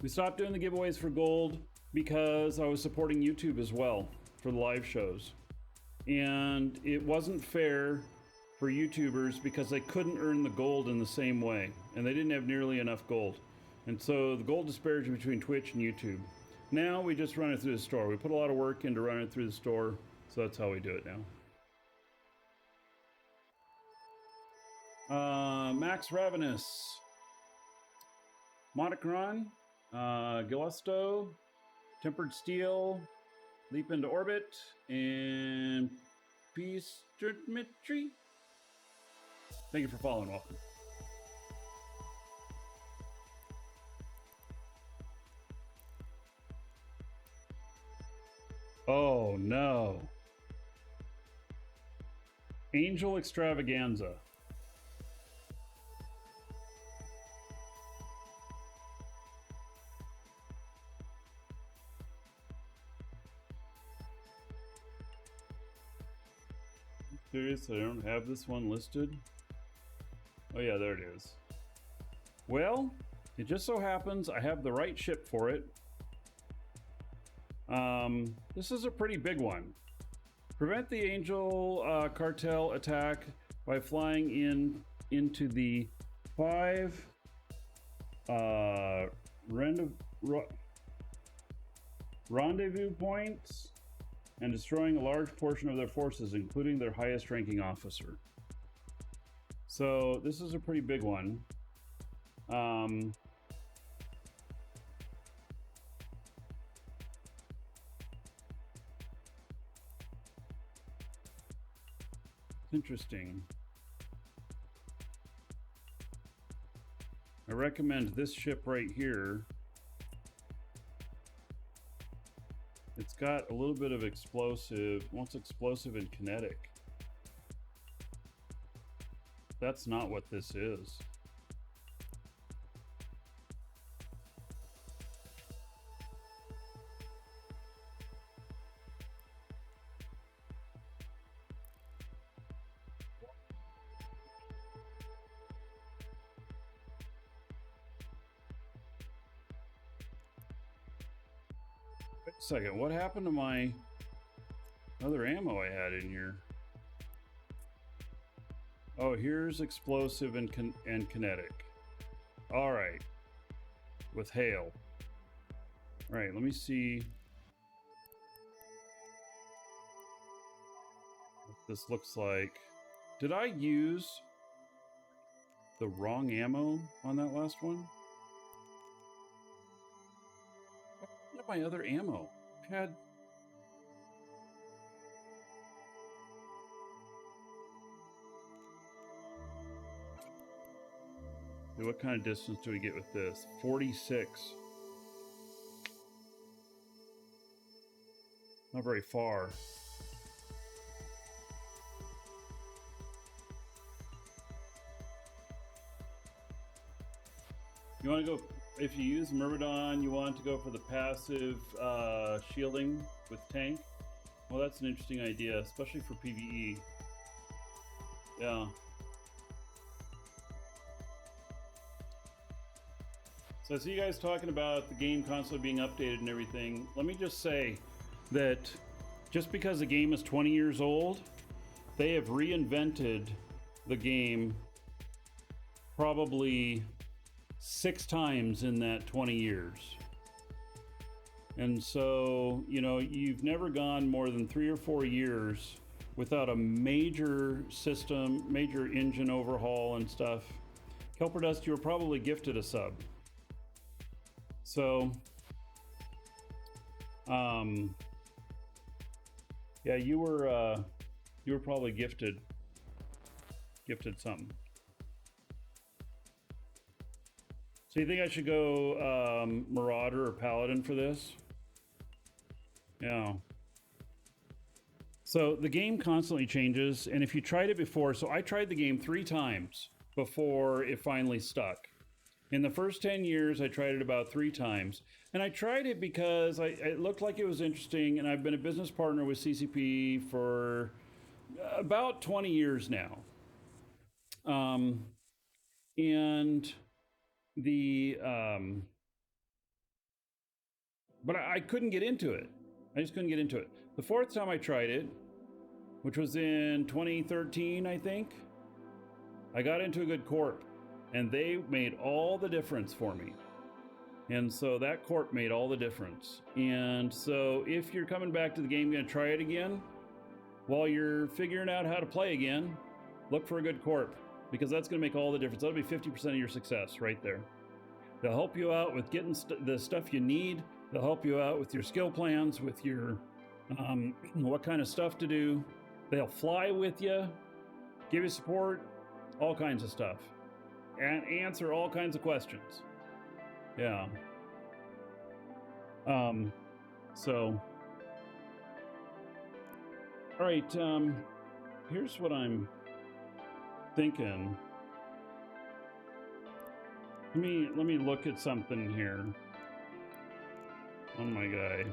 We stopped doing the giveaways for gold because I was supporting YouTube as well for the live shows. And it wasn't fair for YouTubers because they couldn't earn the gold in the same way, and they didn't have nearly enough gold. And so the gold disparity between Twitch and YouTube. Now we just run it through the store. We put a lot of work into running it through the store, so that's how we do it now. Max Ravenous, Monocron, Gillusto, Tempered Steel, Leap into Orbit, and Peace Dimitri. Thank you for following. Welcome. Oh no. Angel Extravaganza. Serious, I don't have this one listed. Oh yeah, there it is. Well, it just so happens I have the right ship for it. This is a pretty big one. Prevent the Angel cartel attack by flying into the 5 rendezvous points and destroying a large portion of their forces, including their highest ranking officer. So this is a pretty big one. Interesting. I recommend this ship right here. It's got a little bit of explosive, wants explosive and kinetic. That's not what this is. Wait a second, what happened to my other ammo I had in here? Oh, here's explosive and kinetic. All right. with hail. All right, let me see what this looks like. Did I use the wrong ammo on that last one? What my other ammo? I had what kind of distance do we get with this? 46. Not very far. You want to go, if you use Myrmidon, you want to go for the passive shielding with tank? Well, that's an interesting idea, especially for PvE. Yeah. So I see you guys talking about the game constantly being updated and everything. Let me just say that just because the game is 20 years old, they have reinvented the game probably 6 times in that 20 years. And so, you know, you've never gone more than 3 or 4 years without a major system, major engine overhaul and stuff. Kelper Dust, you were probably gifted a sub. So, yeah, you were probably gifted something. So you think I should go Marauder or Paladin for this? Yeah. So the game constantly changes, and if you tried it before, so I tried the game 3 times before it finally stuck. In the first 10 years, I tried it about 3 times. And I tried it because it looked like it was interesting, and I've been a business partner with CCP for about 20 years now. But I couldn't get into it. I just couldn't get into it. The 4th time I tried it, which was in 2013, I think, I got into a good corp. And they made all the difference for me. And so that corp made all the difference. And so if you're coming back to the game, going to try it again, while you're figuring out how to play again, look for a good corp, because that's going to make all the difference. That'll be 50% of your success right there. They'll help you out with getting the stuff you need. They'll help you out with your skill plans, with your what kind of stuff to do. They'll fly with you, give you support, all kinds of stuff. And answer all kinds of questions. Yeah. So. All right. Here's what I'm thinking. Let me look at something here on my guy.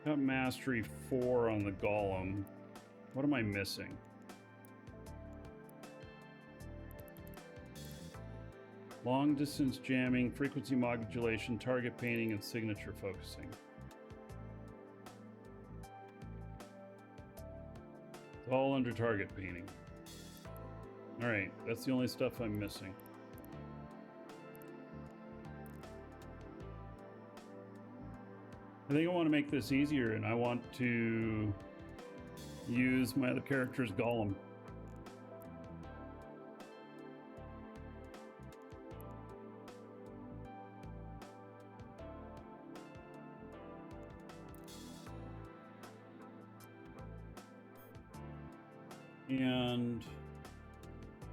Got mastery 4 on the Golem. What am I missing? Long distance jamming, frequency modulation, target painting, and signature focusing. It's all under target painting. All right, that's the only stuff I'm missing. I think I want to make this easier, and I want to use my other character's Golem. And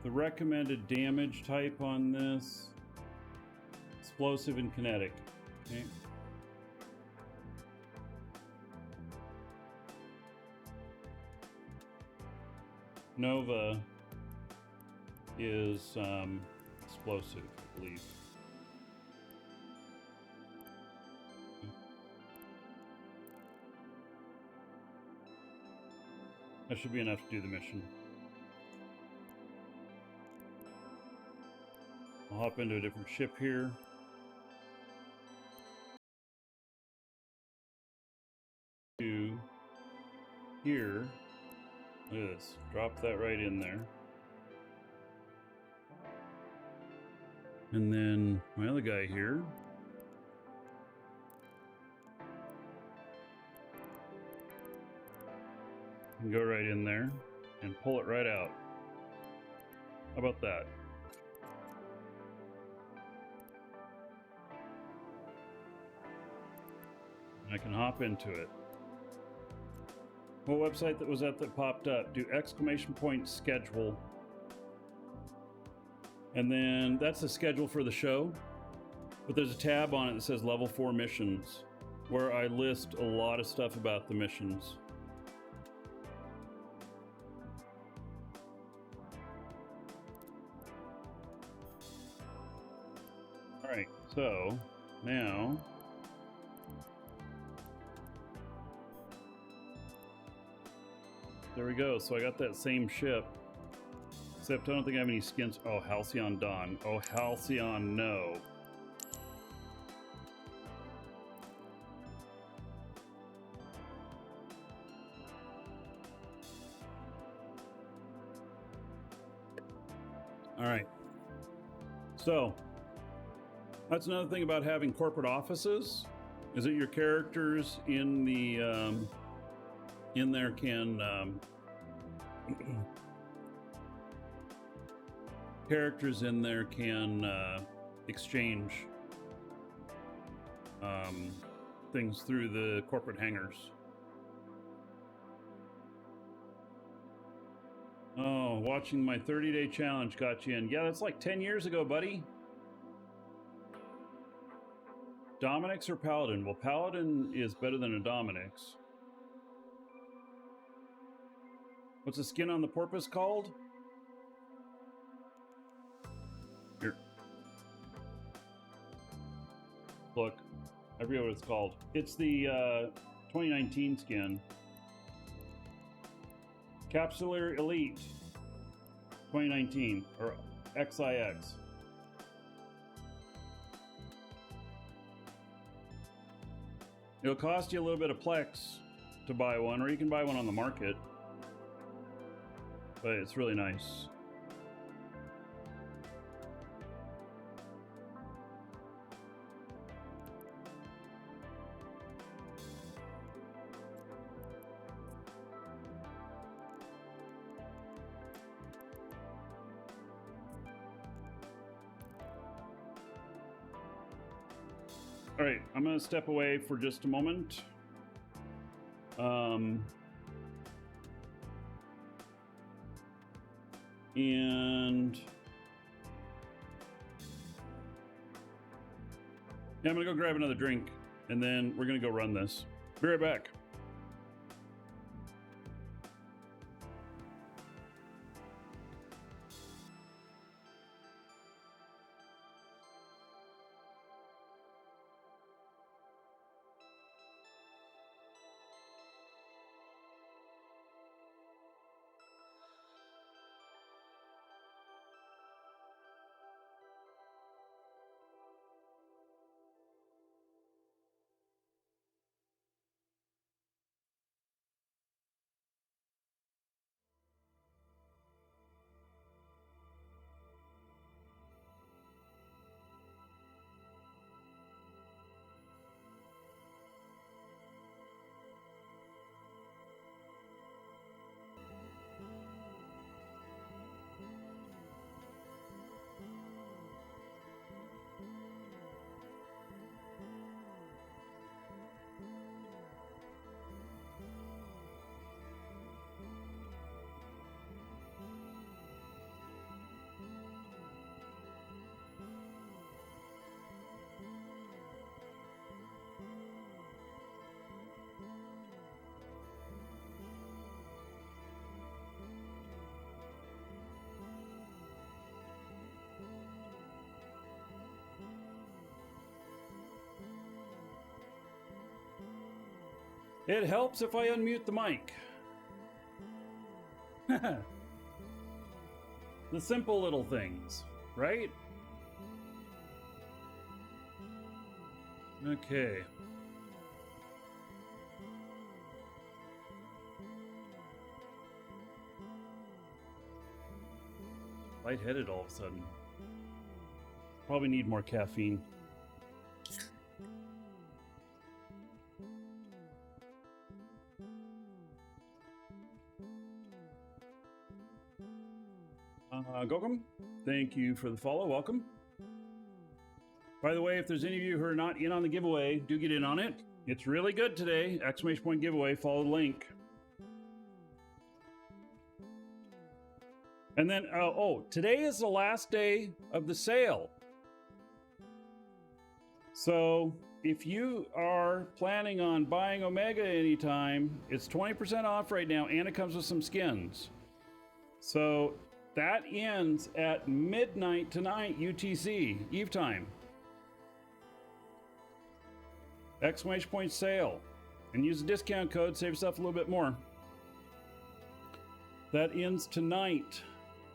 the recommended damage type on this, explosive and kinetic. Okay. Nova is explosive, I believe. That should be enough to do the mission. I'll hop into a different ship here. To here. Look at this. Drop that right in there. And then my other guy here. Can go right in there and pull it right out. How about that? I can hop into it. What website that was that popped up? Do exclamation point schedule. And then that's the schedule for the show. But there's a tab on it that says level 4 missions, where I list a lot of stuff about the missions. All right, so now there we go. So I got that same ship, except I don't think I have any skins. Oh, Halcyon Dawn. Oh, Halcyon, no. All right. So that's another thing about having corporate offices, is that your characters in the in there can characters in there can exchange things through the corporate hangars. Oh, watching my 30-day challenge got you in. Yeah, that's like 10 years ago, buddy. Dominix or Paladin? Well, Paladin is better than a Dominix. What's the skin on the porpoise called? Here. Look, I forget what it's called. It's the 2019 skin. Capsular Elite 2019, or XIX. It'll cost you a little bit of Plex to buy one, or you can buy one on the market. But it's really nice. All right, I'm going to step away for just a moment. And yeah, I'm going to go grab another drink, and then we're going to go run this. Be right back. It helps if I unmute the mic. The simple little things, right? Okay. Lightheaded all of a sudden. Probably need more caffeine. Gokum, thank you for the follow. Welcome. By the way, if there's any of you who are not in on the giveaway, do get in on it. It's really good today. Exclamation point giveaway. Follow the link. And then, oh, today is the last day of the sale. So if you are planning on buying Omega anytime, it's 20% off right now, and it comes with some skins. So that ends at midnight tonight, UTC, Eve time. Exclamation point sale. And use the discount code, save yourself a little bit more. That ends tonight.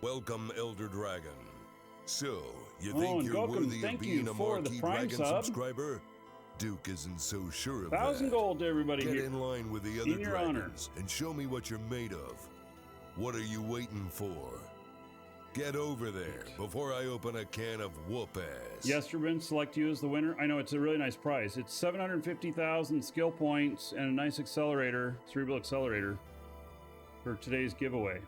Welcome, Elder Dragon. So, you think and you're Gokum, worthy of thank being you a for the Markee Prime Dragon sub. subscriber? Duke isn't so sure of 1,000 that. gold to everybody Get here. in line with the other In your honor. dragons and show me what you're made of. What are you waiting for? Get over there before I open a can of whoop ass. Yesterben, select you as the winner. I know it's a really nice prize. It's 750,000 skill points and a nice accelerator, cerebral accelerator, for today's giveaway.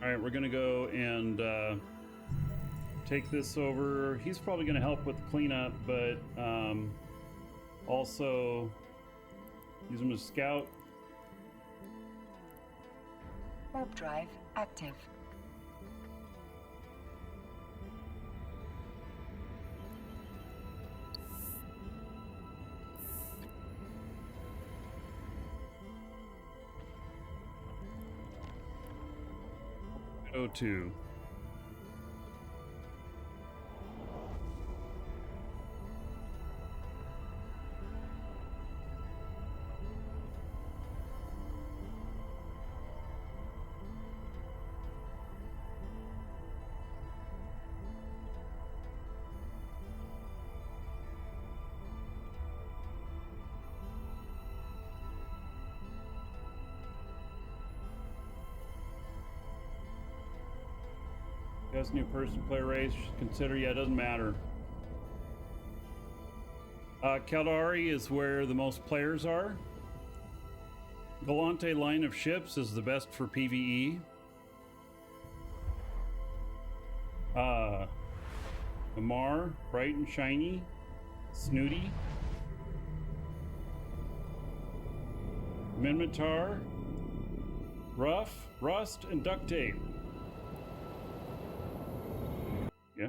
All right, we're gonna go and take this over. He's probably gonna help with the cleanup, but also use him as scout. Warp drive active. O2. That's new person player race. Consider, yeah, it doesn't matter. Caldari is where the most players are. Galante line of ships is the best for PvE. Amar, bright and shiny. Snooty. Minmatar. Rough, rust, and duct tape. Yeah.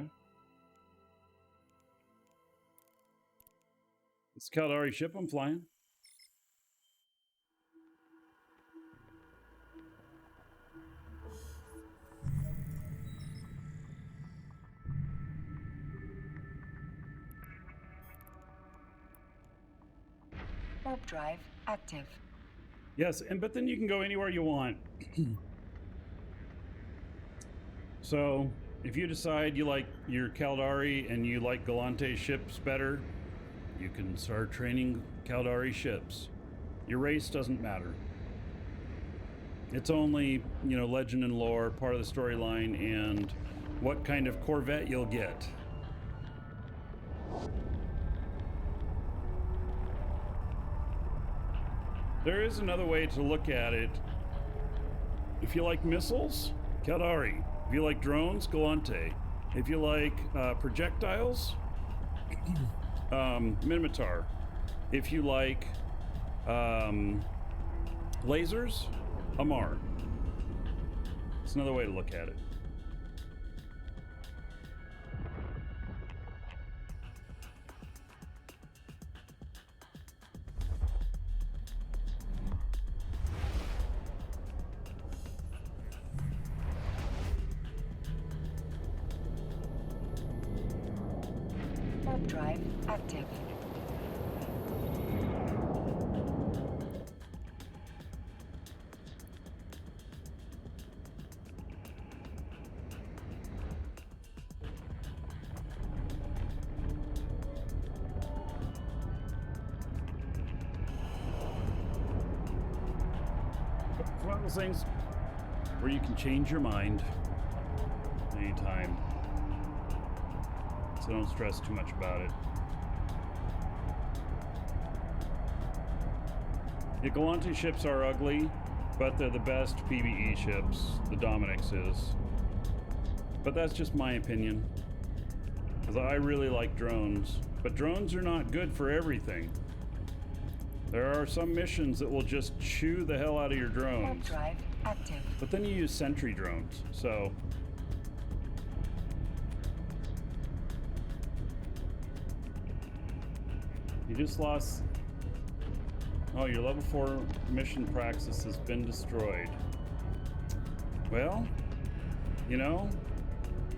It's Caldari ship I'm flying. Warp drive active. Yes, but then you can go anywhere you want. So if you decide you like your Caldari and you like Galante ships better, you can start training Caldari ships. Your race doesn't matter. It's only, you know, legend and lore, part of the storyline, and what kind of Corvette you'll get. There is another way to look at it. If you like missiles, Caldari. If you like drones, Galante. If you like projectiles, Minmatar. If you like lasers, Amar. It's another way to look at it. Warp drive active. It's one of those things where you can change your mind anytime. So don't stress too much about it. The Galante ships are ugly, but they're the best PvE ships, the Dominix is. But that's just my opinion. Because I really like drones. But drones are not good for everything. There are some missions that will just chew the hell out of your Warp drones. drive active. But then you use sentry drones, so... You just lost... Oh, your level 4 mission praxis has been destroyed. Well, you know,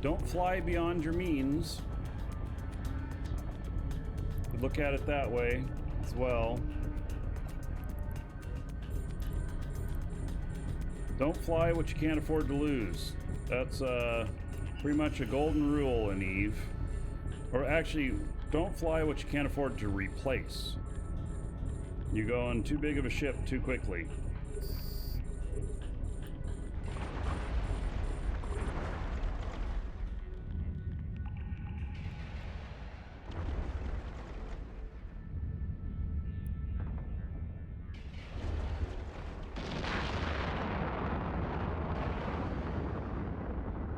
don't fly beyond your means. Could look at it that way as well. Don't fly what you can't afford to lose. That's pretty much a golden rule in EVE. Or actually, don't fly what you can't afford to replace. You go on too big of a ship too quickly.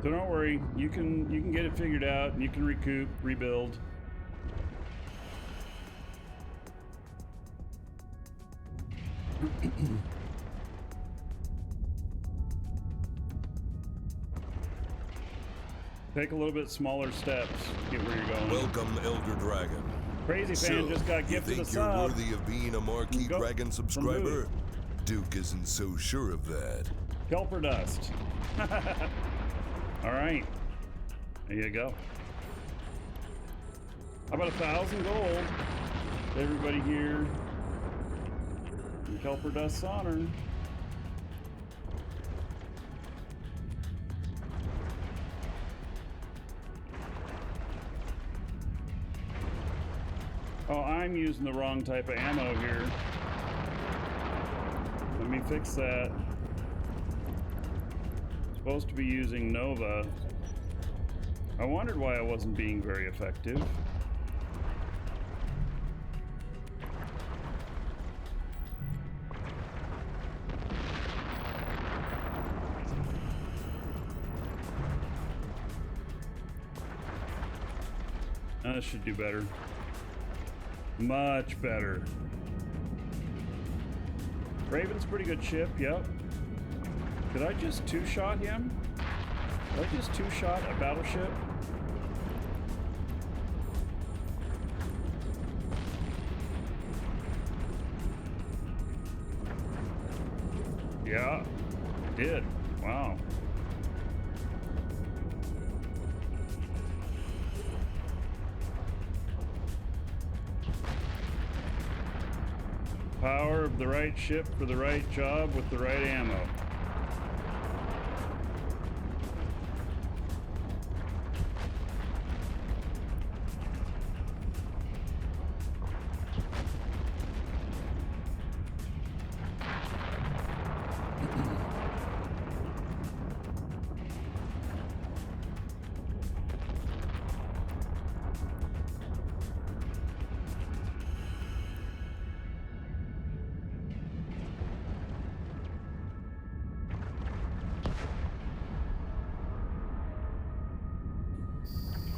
So don't worry, you can get it figured out, and you can recoup, rebuild. Take a little bit smaller steps to get where you're going. Welcome, Elder Dragon. Crazy fan So, just got you gifted a think you're sub. worthy of being a Markee Go- Dragon from subscriber? Duke isn't so sure of that. Kelper dust. All right, there you go. How about 1,000 gold? Everybody here in Kelper Dust's honor. Oh, I'm using the wrong type of ammo here. Let me fix that. Supposed to be using Nova. I wondered why I wasn't being very effective. Now this should do better. Much better. Raven's a pretty good ship, yep. Did I just two-shot him? Did I just two-shot a battleship? Yeah, did. Wow. Power of the right ship for the right job with the right ammo.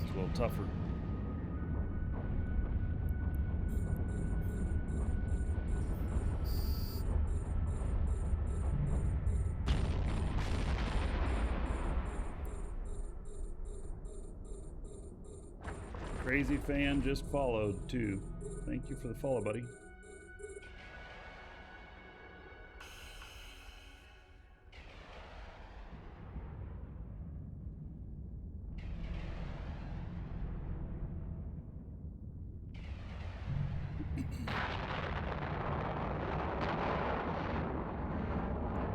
It's a little tougher. Crazy fan just followed too. Thank you for the follow, buddy.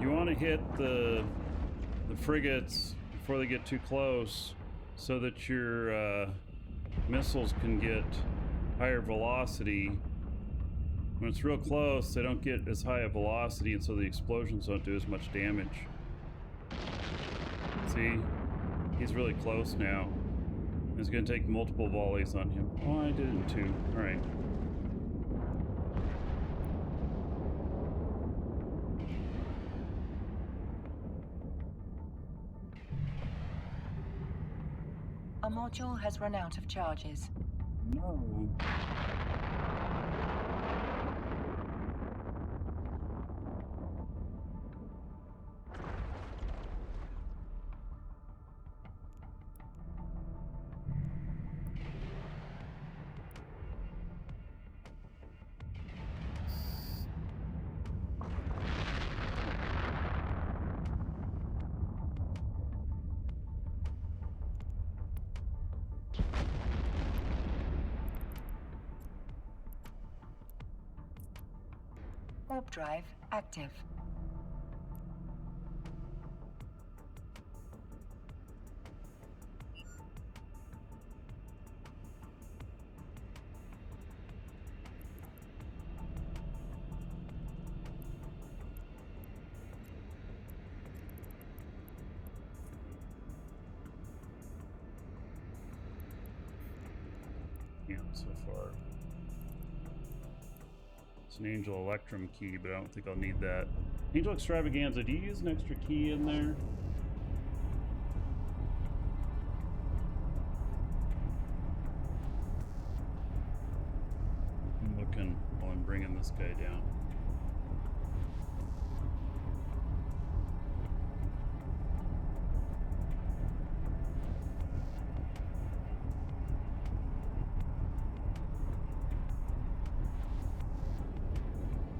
You want to hit the frigates before they get too close, so that your missiles can get higher velocity When it's real close, they don't get as high a velocity, and so the explosions don't do as much damage. See? He's really close now. It's going to take multiple volleys on him. Oh, I did it in 2. Alright. A module has run out of charges. No. Warp drive active. Yeah, so far. It's an Angel Electrum key, but I don't think I'll need that. Angel Extravaganza, do you use an extra key in there? I'm looking while I'm bringing this guy down.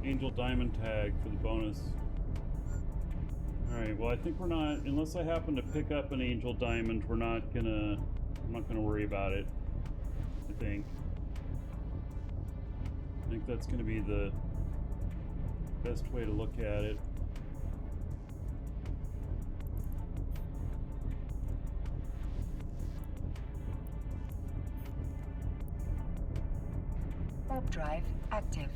Angel Diamond tag for the bonus. Alright, well I think we're not, unless I happen to pick up an Angel Diamond, I'm not gonna worry about it, I think. I think that's gonna be the best way to look at it. Warp drive active.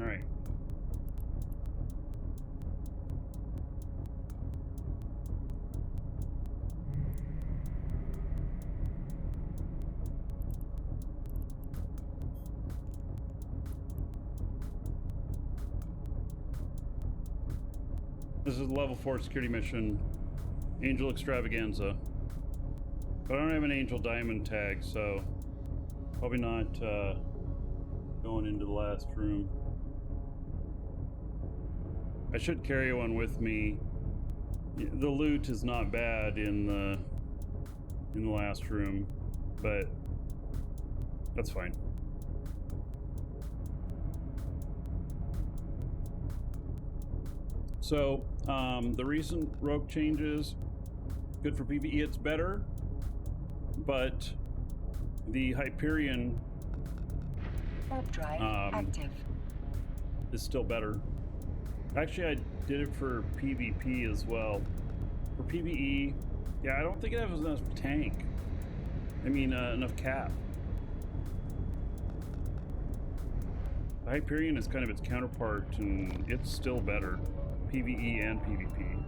Alright. This is a level 4 security mission, Angel Extravaganza. But I don't have an Angel Diamond tag, so probably not going into the last room. I should carry one with me. The loot is not bad in the last room, but that's fine. So the recent rogue changes, good for PvE. It's better, but the Hyperion Warp drive active. is still better. Actually, I did it for PvP as well. For PvE, yeah, I don't think it has enough tank. I mean, enough cap. Hyperion is kind of its counterpart, and it's still better. PvE and PvP.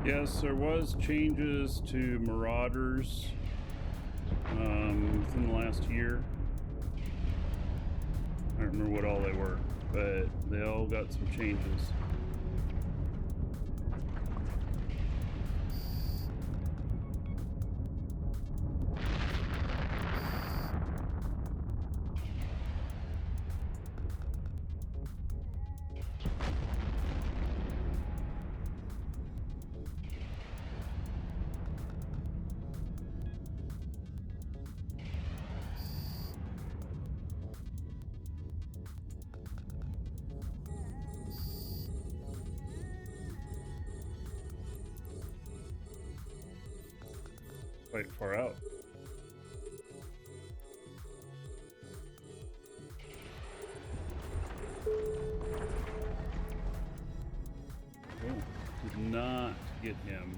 Yes, there was changes to Marauders within the last year. I don't remember what all they were, but they all got some changes. Quite far out. Oh, did not get him.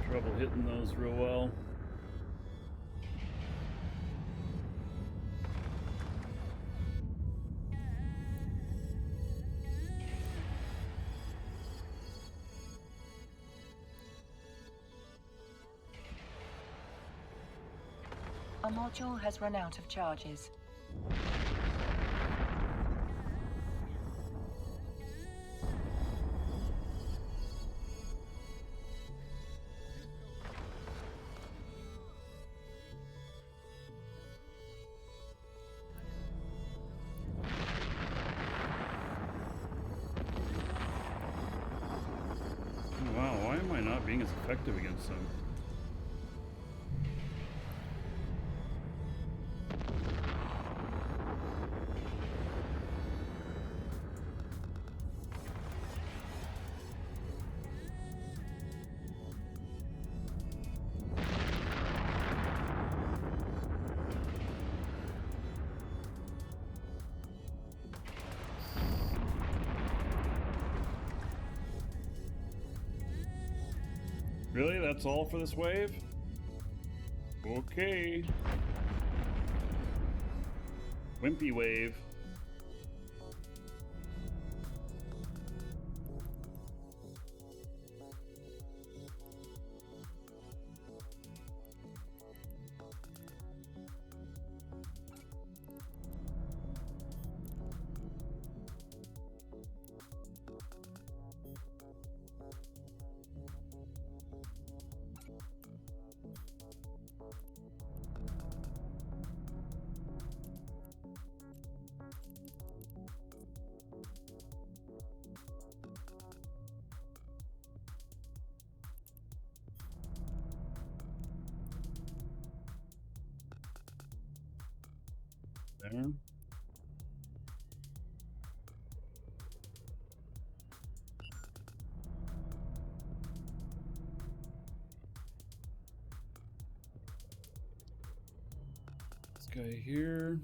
Trouble hitting those real well. Our module has run out of charges. Wow, why am I not being as effective against them? Really? That's all for this wave? Okay. Wimpy wave. There. This guy here.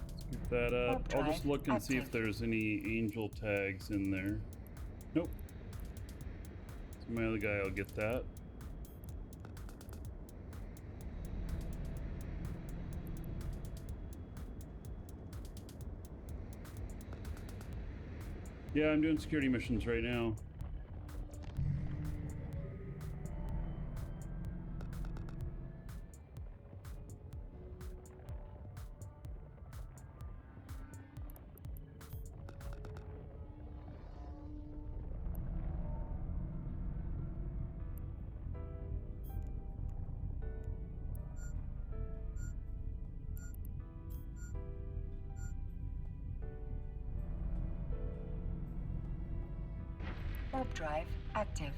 Let's get that up. I'll just look and see if there's any angel tags in there. Nope. So my other guy will get that. Yeah, I'm doing security missions right now. Warp drive active.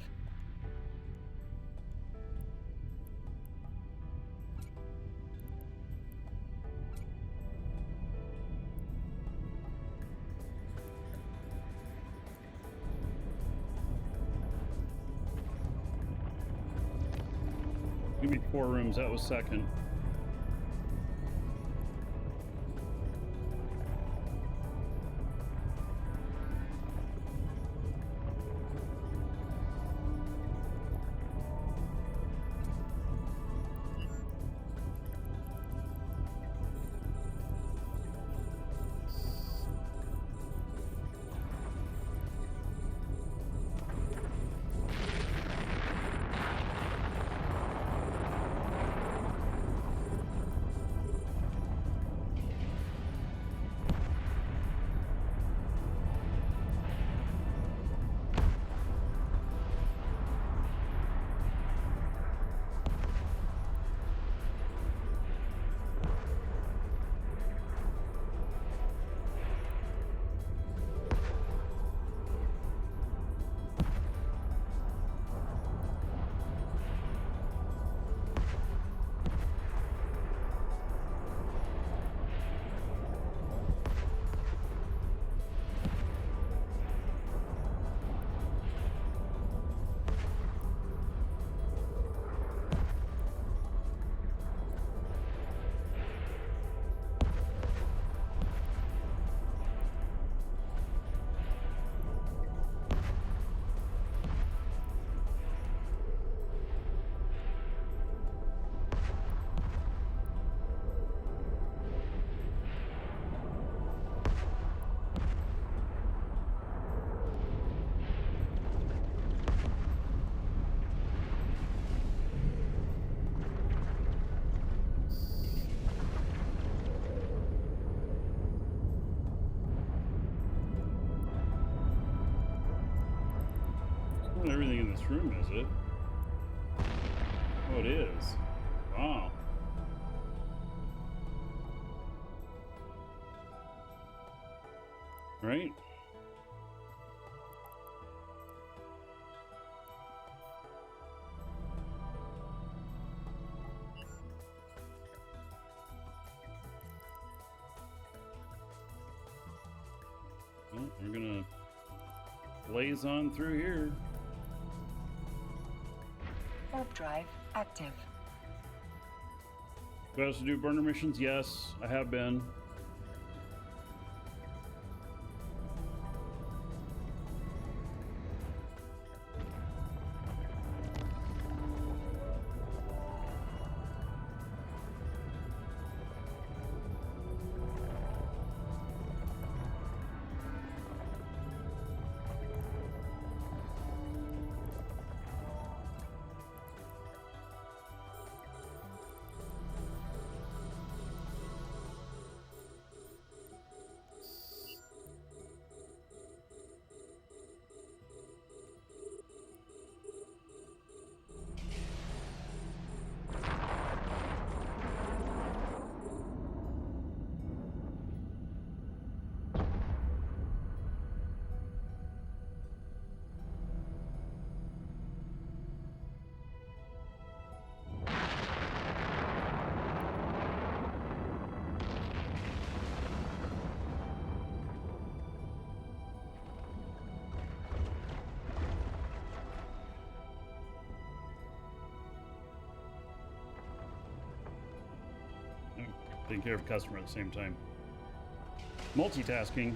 Give me 4 rooms, that was second. Not everything in this room, is it? Oh, it is. Wow. Right? Well, we're gonna blaze on through here. Warp drive active. Do I also do burner missions? Yes, I have been. taking care of a customer at the same time. Multitasking.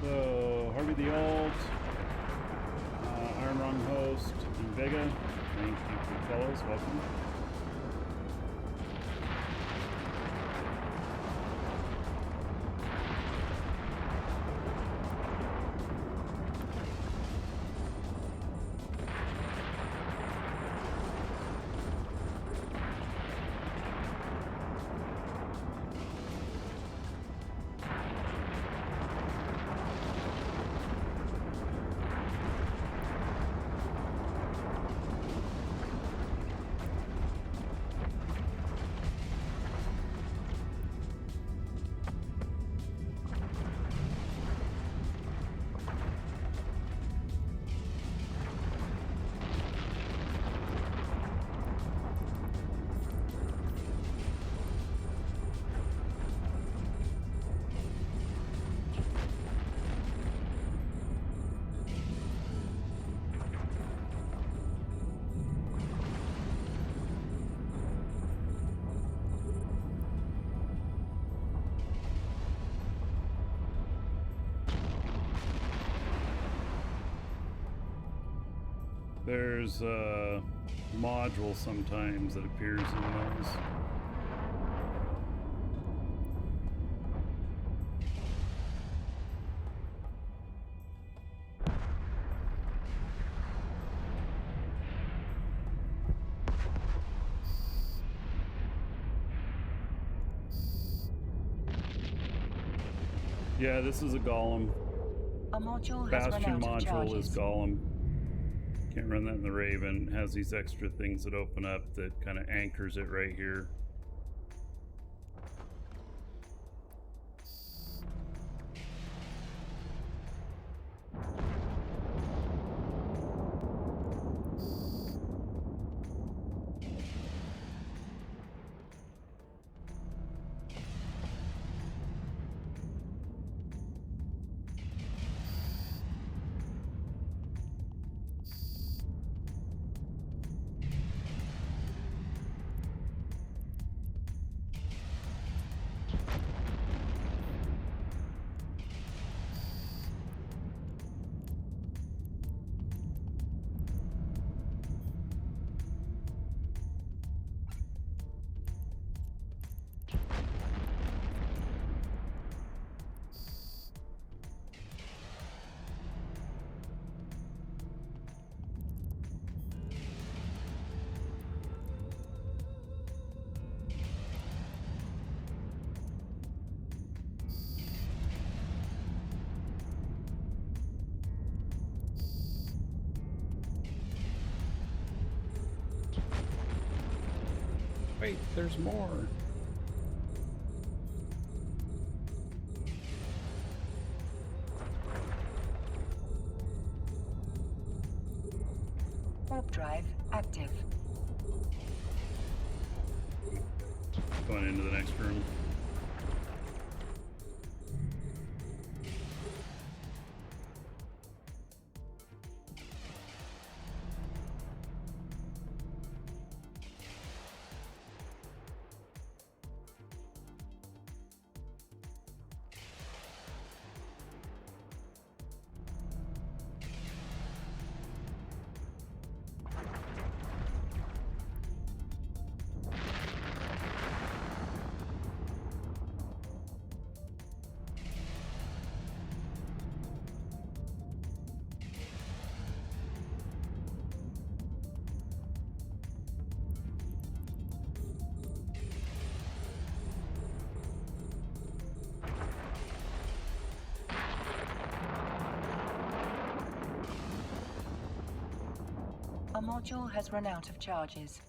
So, Harvey the Alt, Iron Wrong Host, and Vega. Thank you, fellows. Welcome. There's a module sometimes that appears in those. Yeah, this is a golem. A module has run Bastion out of module is charges. golem. Can't run that in the Raven. It has these extra things that open up that kind of anchors it right here. Wait, there's more. Warp drive active. Going into the next room. A module has run out of charges.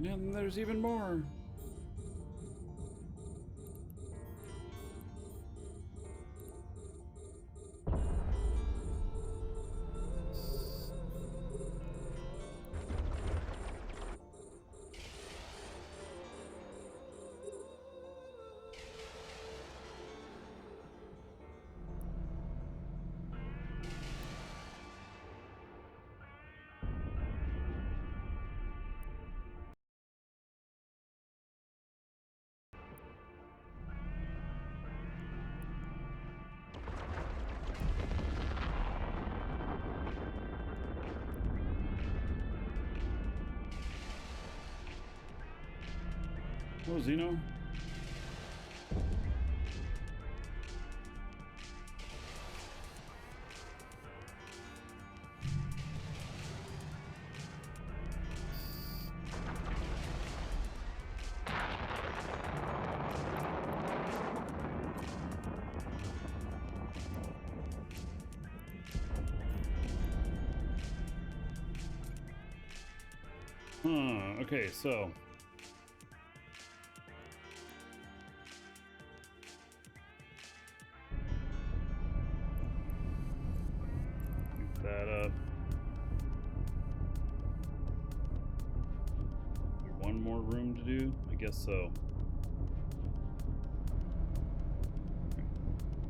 And there's even more. Oh, Xeno. Okay, so pick that up. One more room to do? I guess so.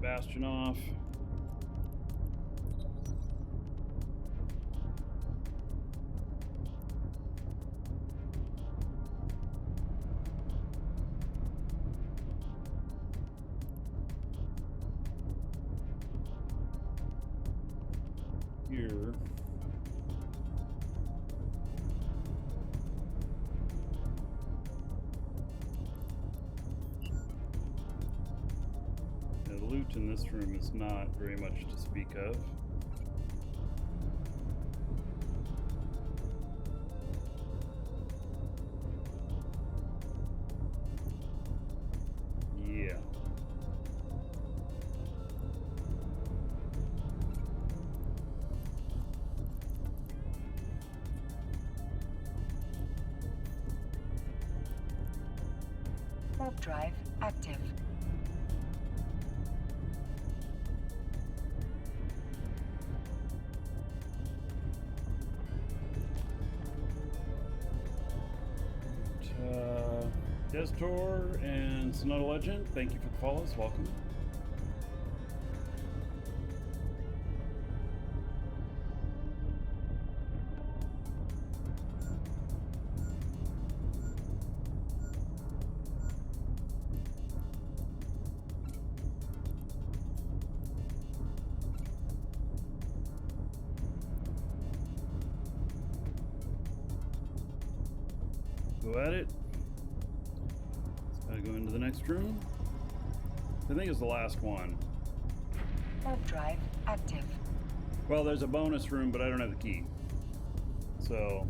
Bastion off. Here. The loot in this room is not very much to speak of. Yeah. Warp drive active. Destor and Sonata Legend, thank you for the follows. Welcome. Go at it. Gotta go into the next room. I think it's the last one. Warp drive active. Well, there's a bonus room, but I don't have the key. So.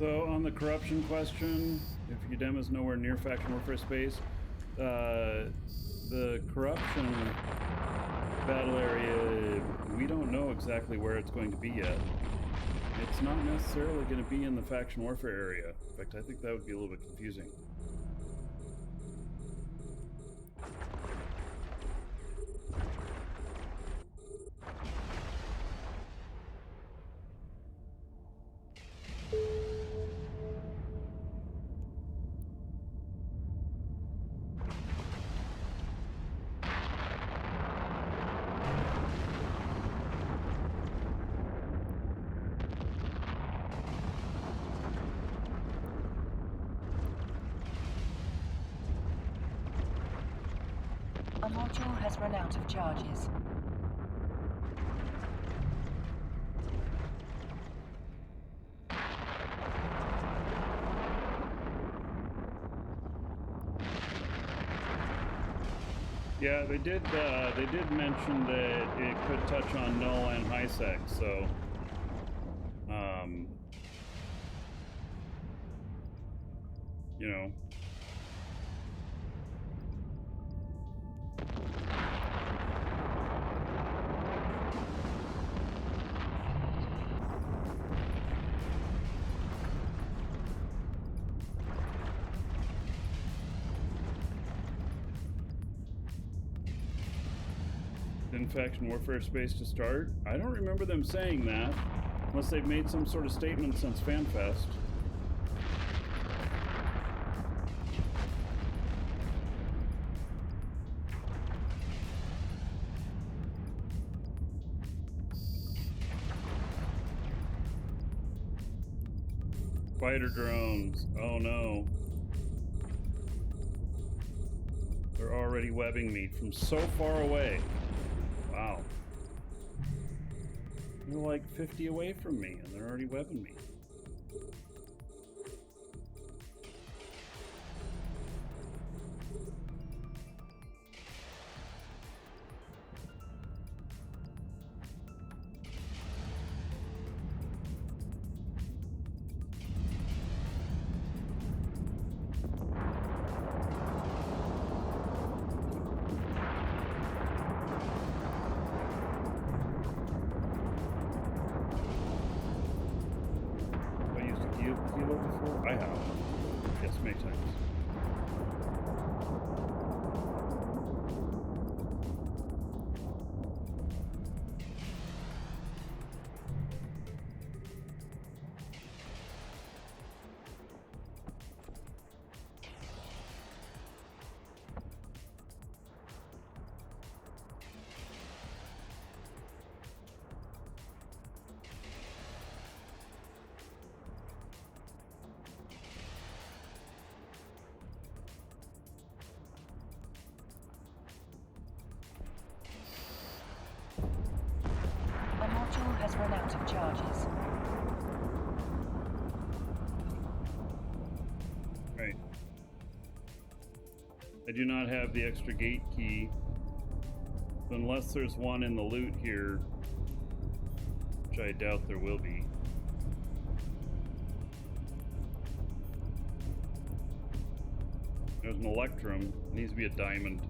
So on the corruption question, if Udem is nowhere near faction warfare space, the corruption battle area, we don't know exactly where it's going to be yet. It's not necessarily going to be in the faction warfare area. In fact, I think that would be a little bit confusing. A module has run out of charges. Yeah, they did mention that it could touch on null and high sec, so you know. In faction warfare space to start? I don't remember them saying that, unless they've made some sort of statement since FanFest. Fighter drones. Oh no. They're already webbing me from so far away. Wow. They're like 50 away from me and they're already webbing me. Kilo before? I have. Yes, many times. Has run out of charges. Right. I do not have the extra gate key. So unless there's one in the loot here, which I doubt there will be. There's an Electrum. It needs to be a diamond.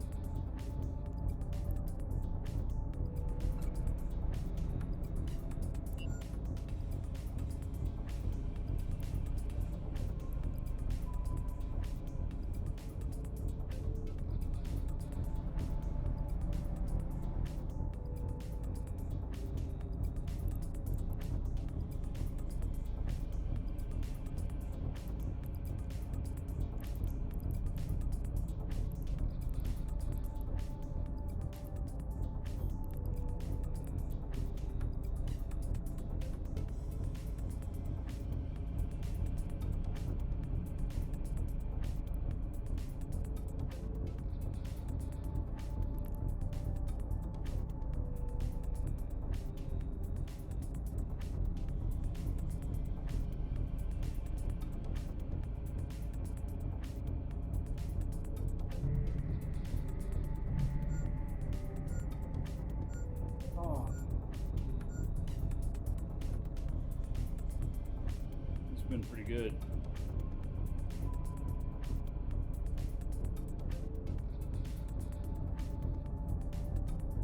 doing pretty good.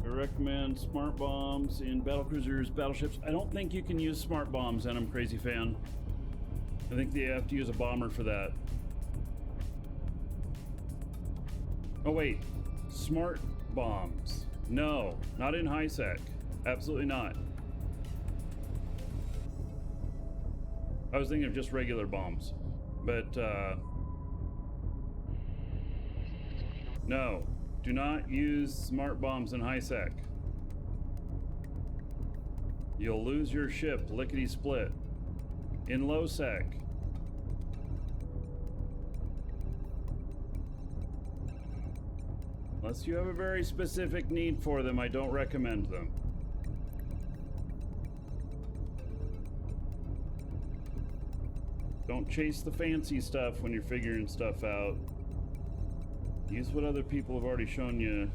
I recommend smart bombs in battlecruisers, battleships. I don't think you can use smart bombs, and I'm crazy fan. I think they have to use a bomber for that. Oh wait, smart bombs. No, not in high sec. Absolutely not. I was thinking of just regular bombs, but no, do not use smart bombs in high sec. You'll lose your ship lickety split. In low sec, unless you have a very specific need for them, I don't recommend them. Don't chase the fancy stuff when you're figuring stuff out. Use what other people have already shown you.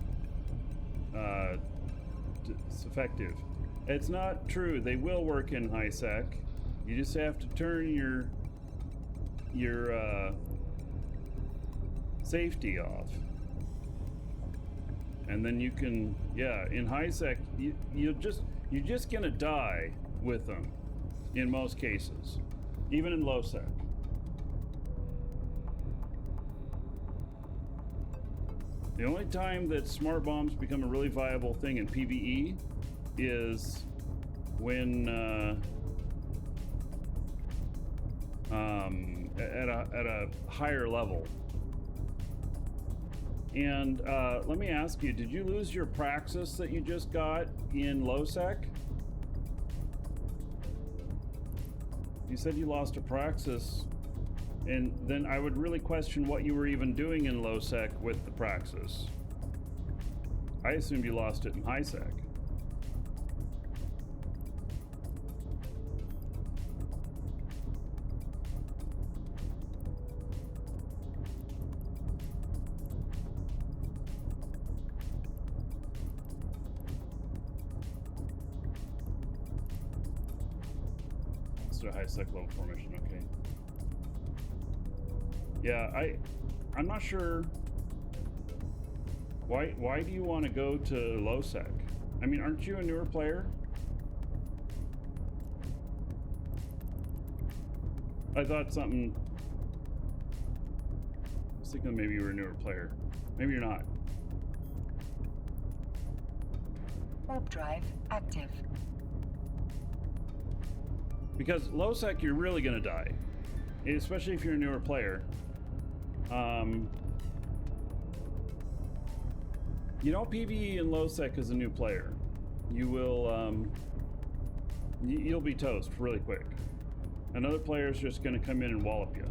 It's effective. It's not true. They will work in high sec. You just have to turn your safety off, and then you can. Yeah, in high sec, you're just gonna die with them, in most cases. Even in low sec. The only time that smart bombs become a really viable thing in PvE is when at a higher level. And let me ask you, did you lose your Praxis that you just got in low sec? You said you lost a Praxis, and then I would really question what you were even doing in low sec with the Praxis. I assumed you lost it in high sec. A high sec level formation, okay. Yeah, I'm not sure why do you want to go to low sec? I mean, aren't you a newer player? I thought something. I was thinking maybe you were a newer player. Maybe you're not. Warp drive active. Because low sec, you're really gonna die, especially if you're a newer player. You know, PvE in low sec as a new player, you will you'll be toast really quick. Another player is just gonna come in and wallop you.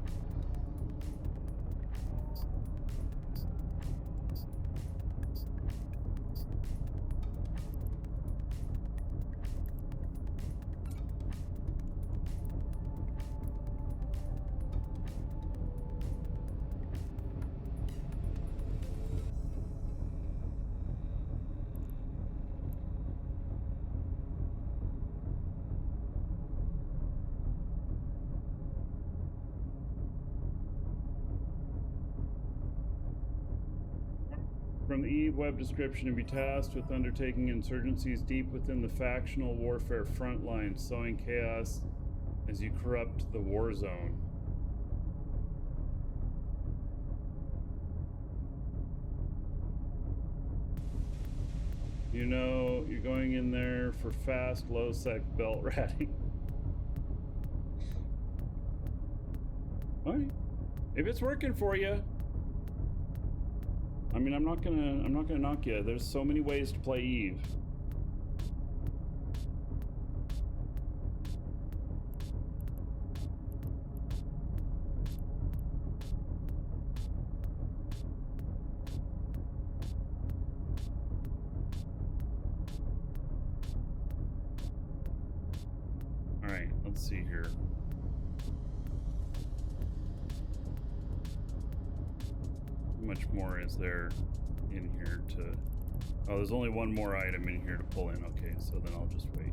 From the EVE web description, to be tasked with undertaking insurgencies deep within the factional warfare front lines, sowing chaos as you corrupt the war zone. You know, you're going in there for fast, low-sec belt ratting. Alright. If it's working for you, I mean, I'm not gonna knock you. There's so many ways to play EVE. All right, let's see here. How much more is there in here to... Oh, there's only one more item in here to pull in. Okay, so then I'll just wait.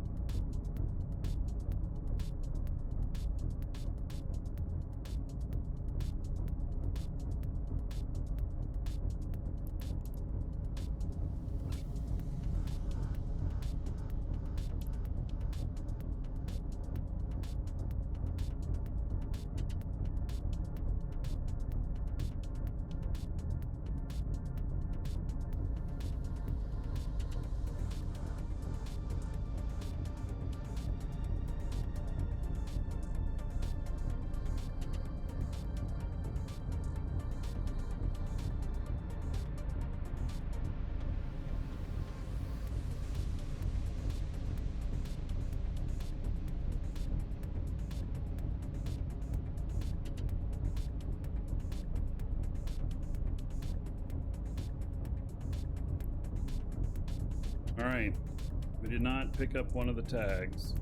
All right. We did not pick up one of the tags.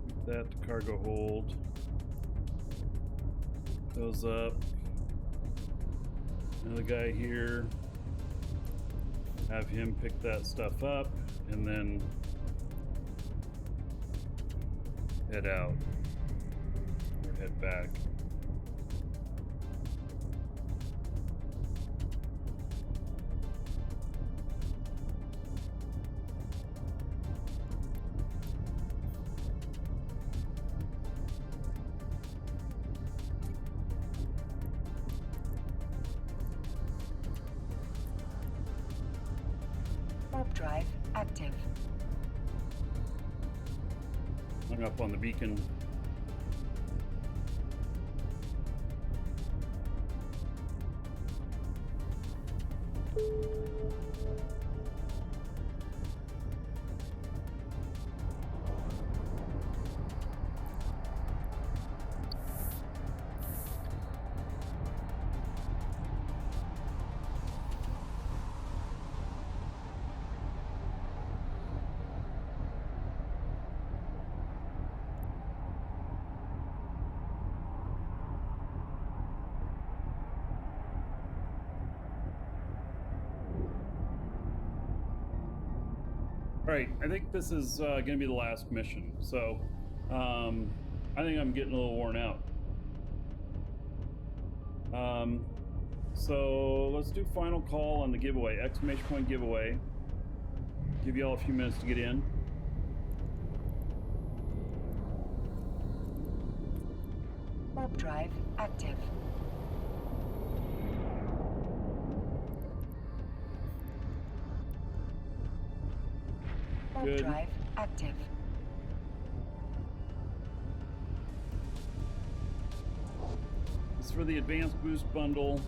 Keep that to cargo hold. Those up. Another guy here. Have him pick that stuff up and then head out or head back. Warp drive active. Hung up on the beacon. All right, I think this is going to be the last mission. So I think I'm getting a little worn out. So let's do final call on the giveaway, exclamation point giveaway. Give you all a few minutes to get in. Warp drive active. Warp Good. drive active. This is for the advanced boost bundle.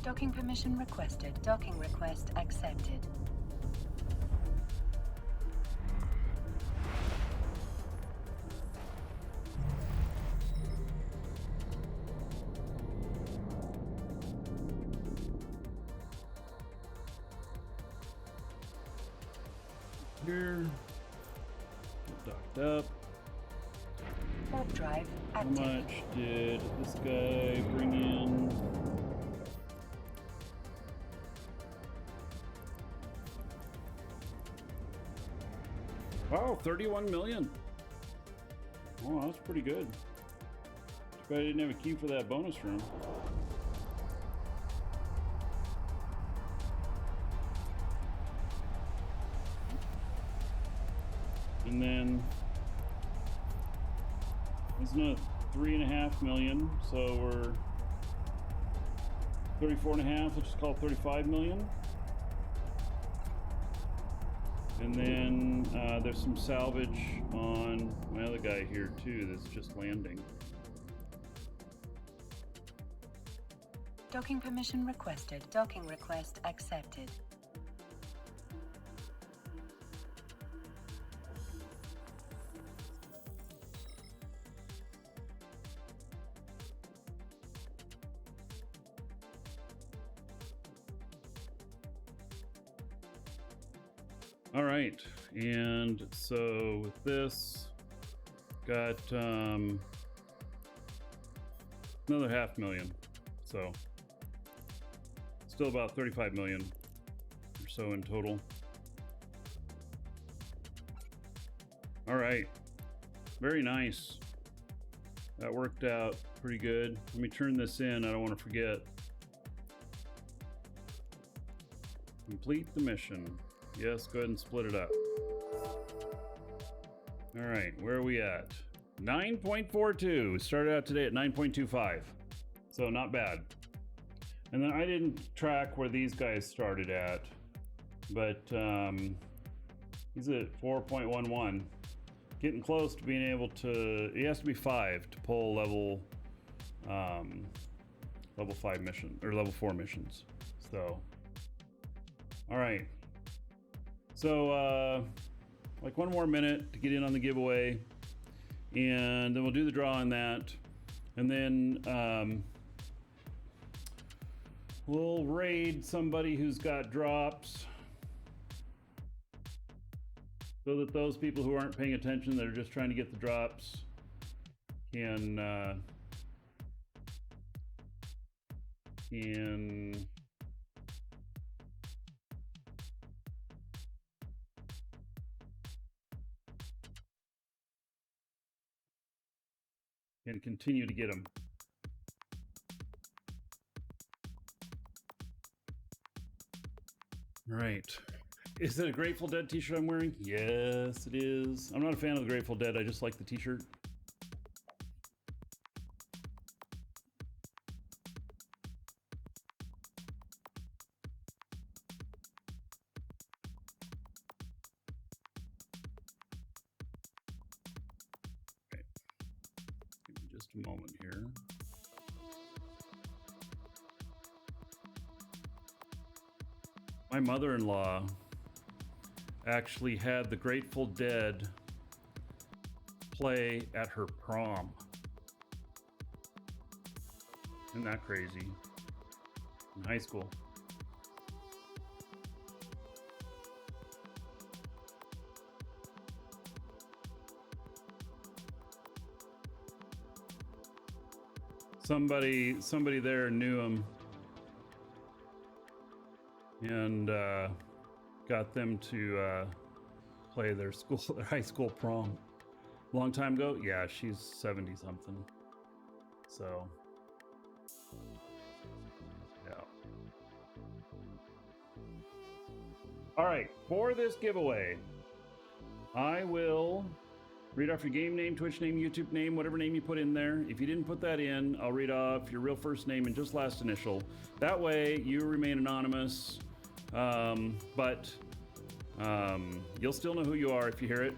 Docking permission requested. Docking request accepted. Here. Docked up. Warp drive How active. much did this guy bring in? Wow, 31 million. Oh, that's pretty good. Too bad I didn't have a key for that bonus room. And then isn't it 3.5 million? So we're 34.5. Let's just call it 35 million. And then there's some salvage on my other guy here too that's just landing. Docking permission requested. Docking request accepted. All right, and so with this, got another 500,000. So still about 35 million or so in total. All right, very nice. That worked out pretty good. Let me turn this in. I don't want to forget. Complete the mission. Yes, go ahead and split it up. All right, where are we at? 9.42. Started out today at 9.25. So not bad. And then I didn't track where these guys started at, but he's at 4.11. Getting close to being able to, he has to be 5 to pull level 5 mission, or level 4 missions. So, all right. So, like 1 more minute to get in on the giveaway, and then we'll do the draw on that. And then, we'll raid somebody who's got drops, so that those people who aren't paying attention, that are just trying to get the drops, can continue to get them. Right. Is it a Grateful Dead t-shirt I'm wearing? Yes, it is. I'm not a fan of the Grateful Dead. I just like the t-shirt. Okay. Give me just a moment here. My mother-in-law actually had the Grateful Dead play at her prom. Isn't that crazy? In high school. Somebody there knew him and got them to play their high school prom. Long time ago? Yeah, she's 70 something. So, yeah. All right, for this giveaway, I will read off your game name, Twitch name, YouTube name, whatever name you put in there. If you didn't put that in, I'll read off your real first name and just last initial. That way, you remain anonymous, but you'll still know who you are if you hear it.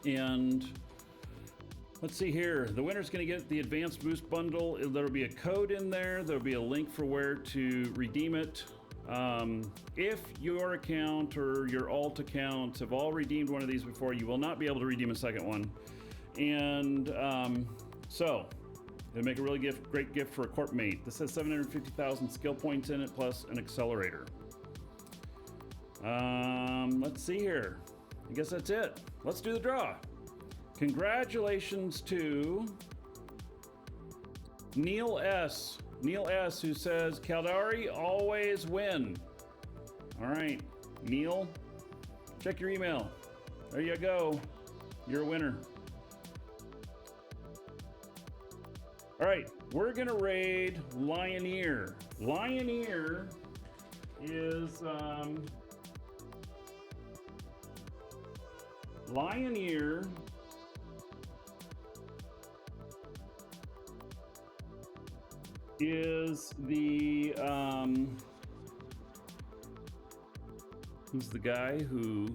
And let's see here. The winner's going to get the Advanced Boost Bundle. There'll be a code in there. There'll be a link for where to redeem it. If your account or your alt accounts have all redeemed one of these before, you will not be able to redeem a second one. And so it'll make a really great gift for a corp mate. This has 750,000 skill points in it, plus an accelerator. Let's see here. I guess that's it. Let's do the draw. Congratulations to Neil S. Neil S, who says, Caldari always win. All right, Neil, check your email. There you go. You're a winner. All right, we're gonna raid Lioneer. Lioneer is Lioneer is the who's the guy who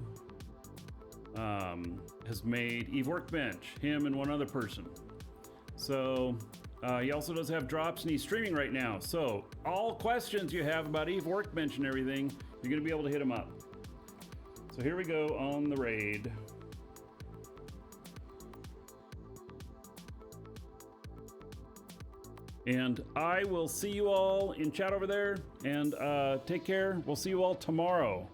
has made Eve Workbench, him and one other person. So he also does have drops, and he's streaming right now. So all questions you have about Eve Workbench and everything, you're gonna be able to hit him up. So here we go on the raid. And I will see you all in chat over there, and take care. We'll see you all tomorrow.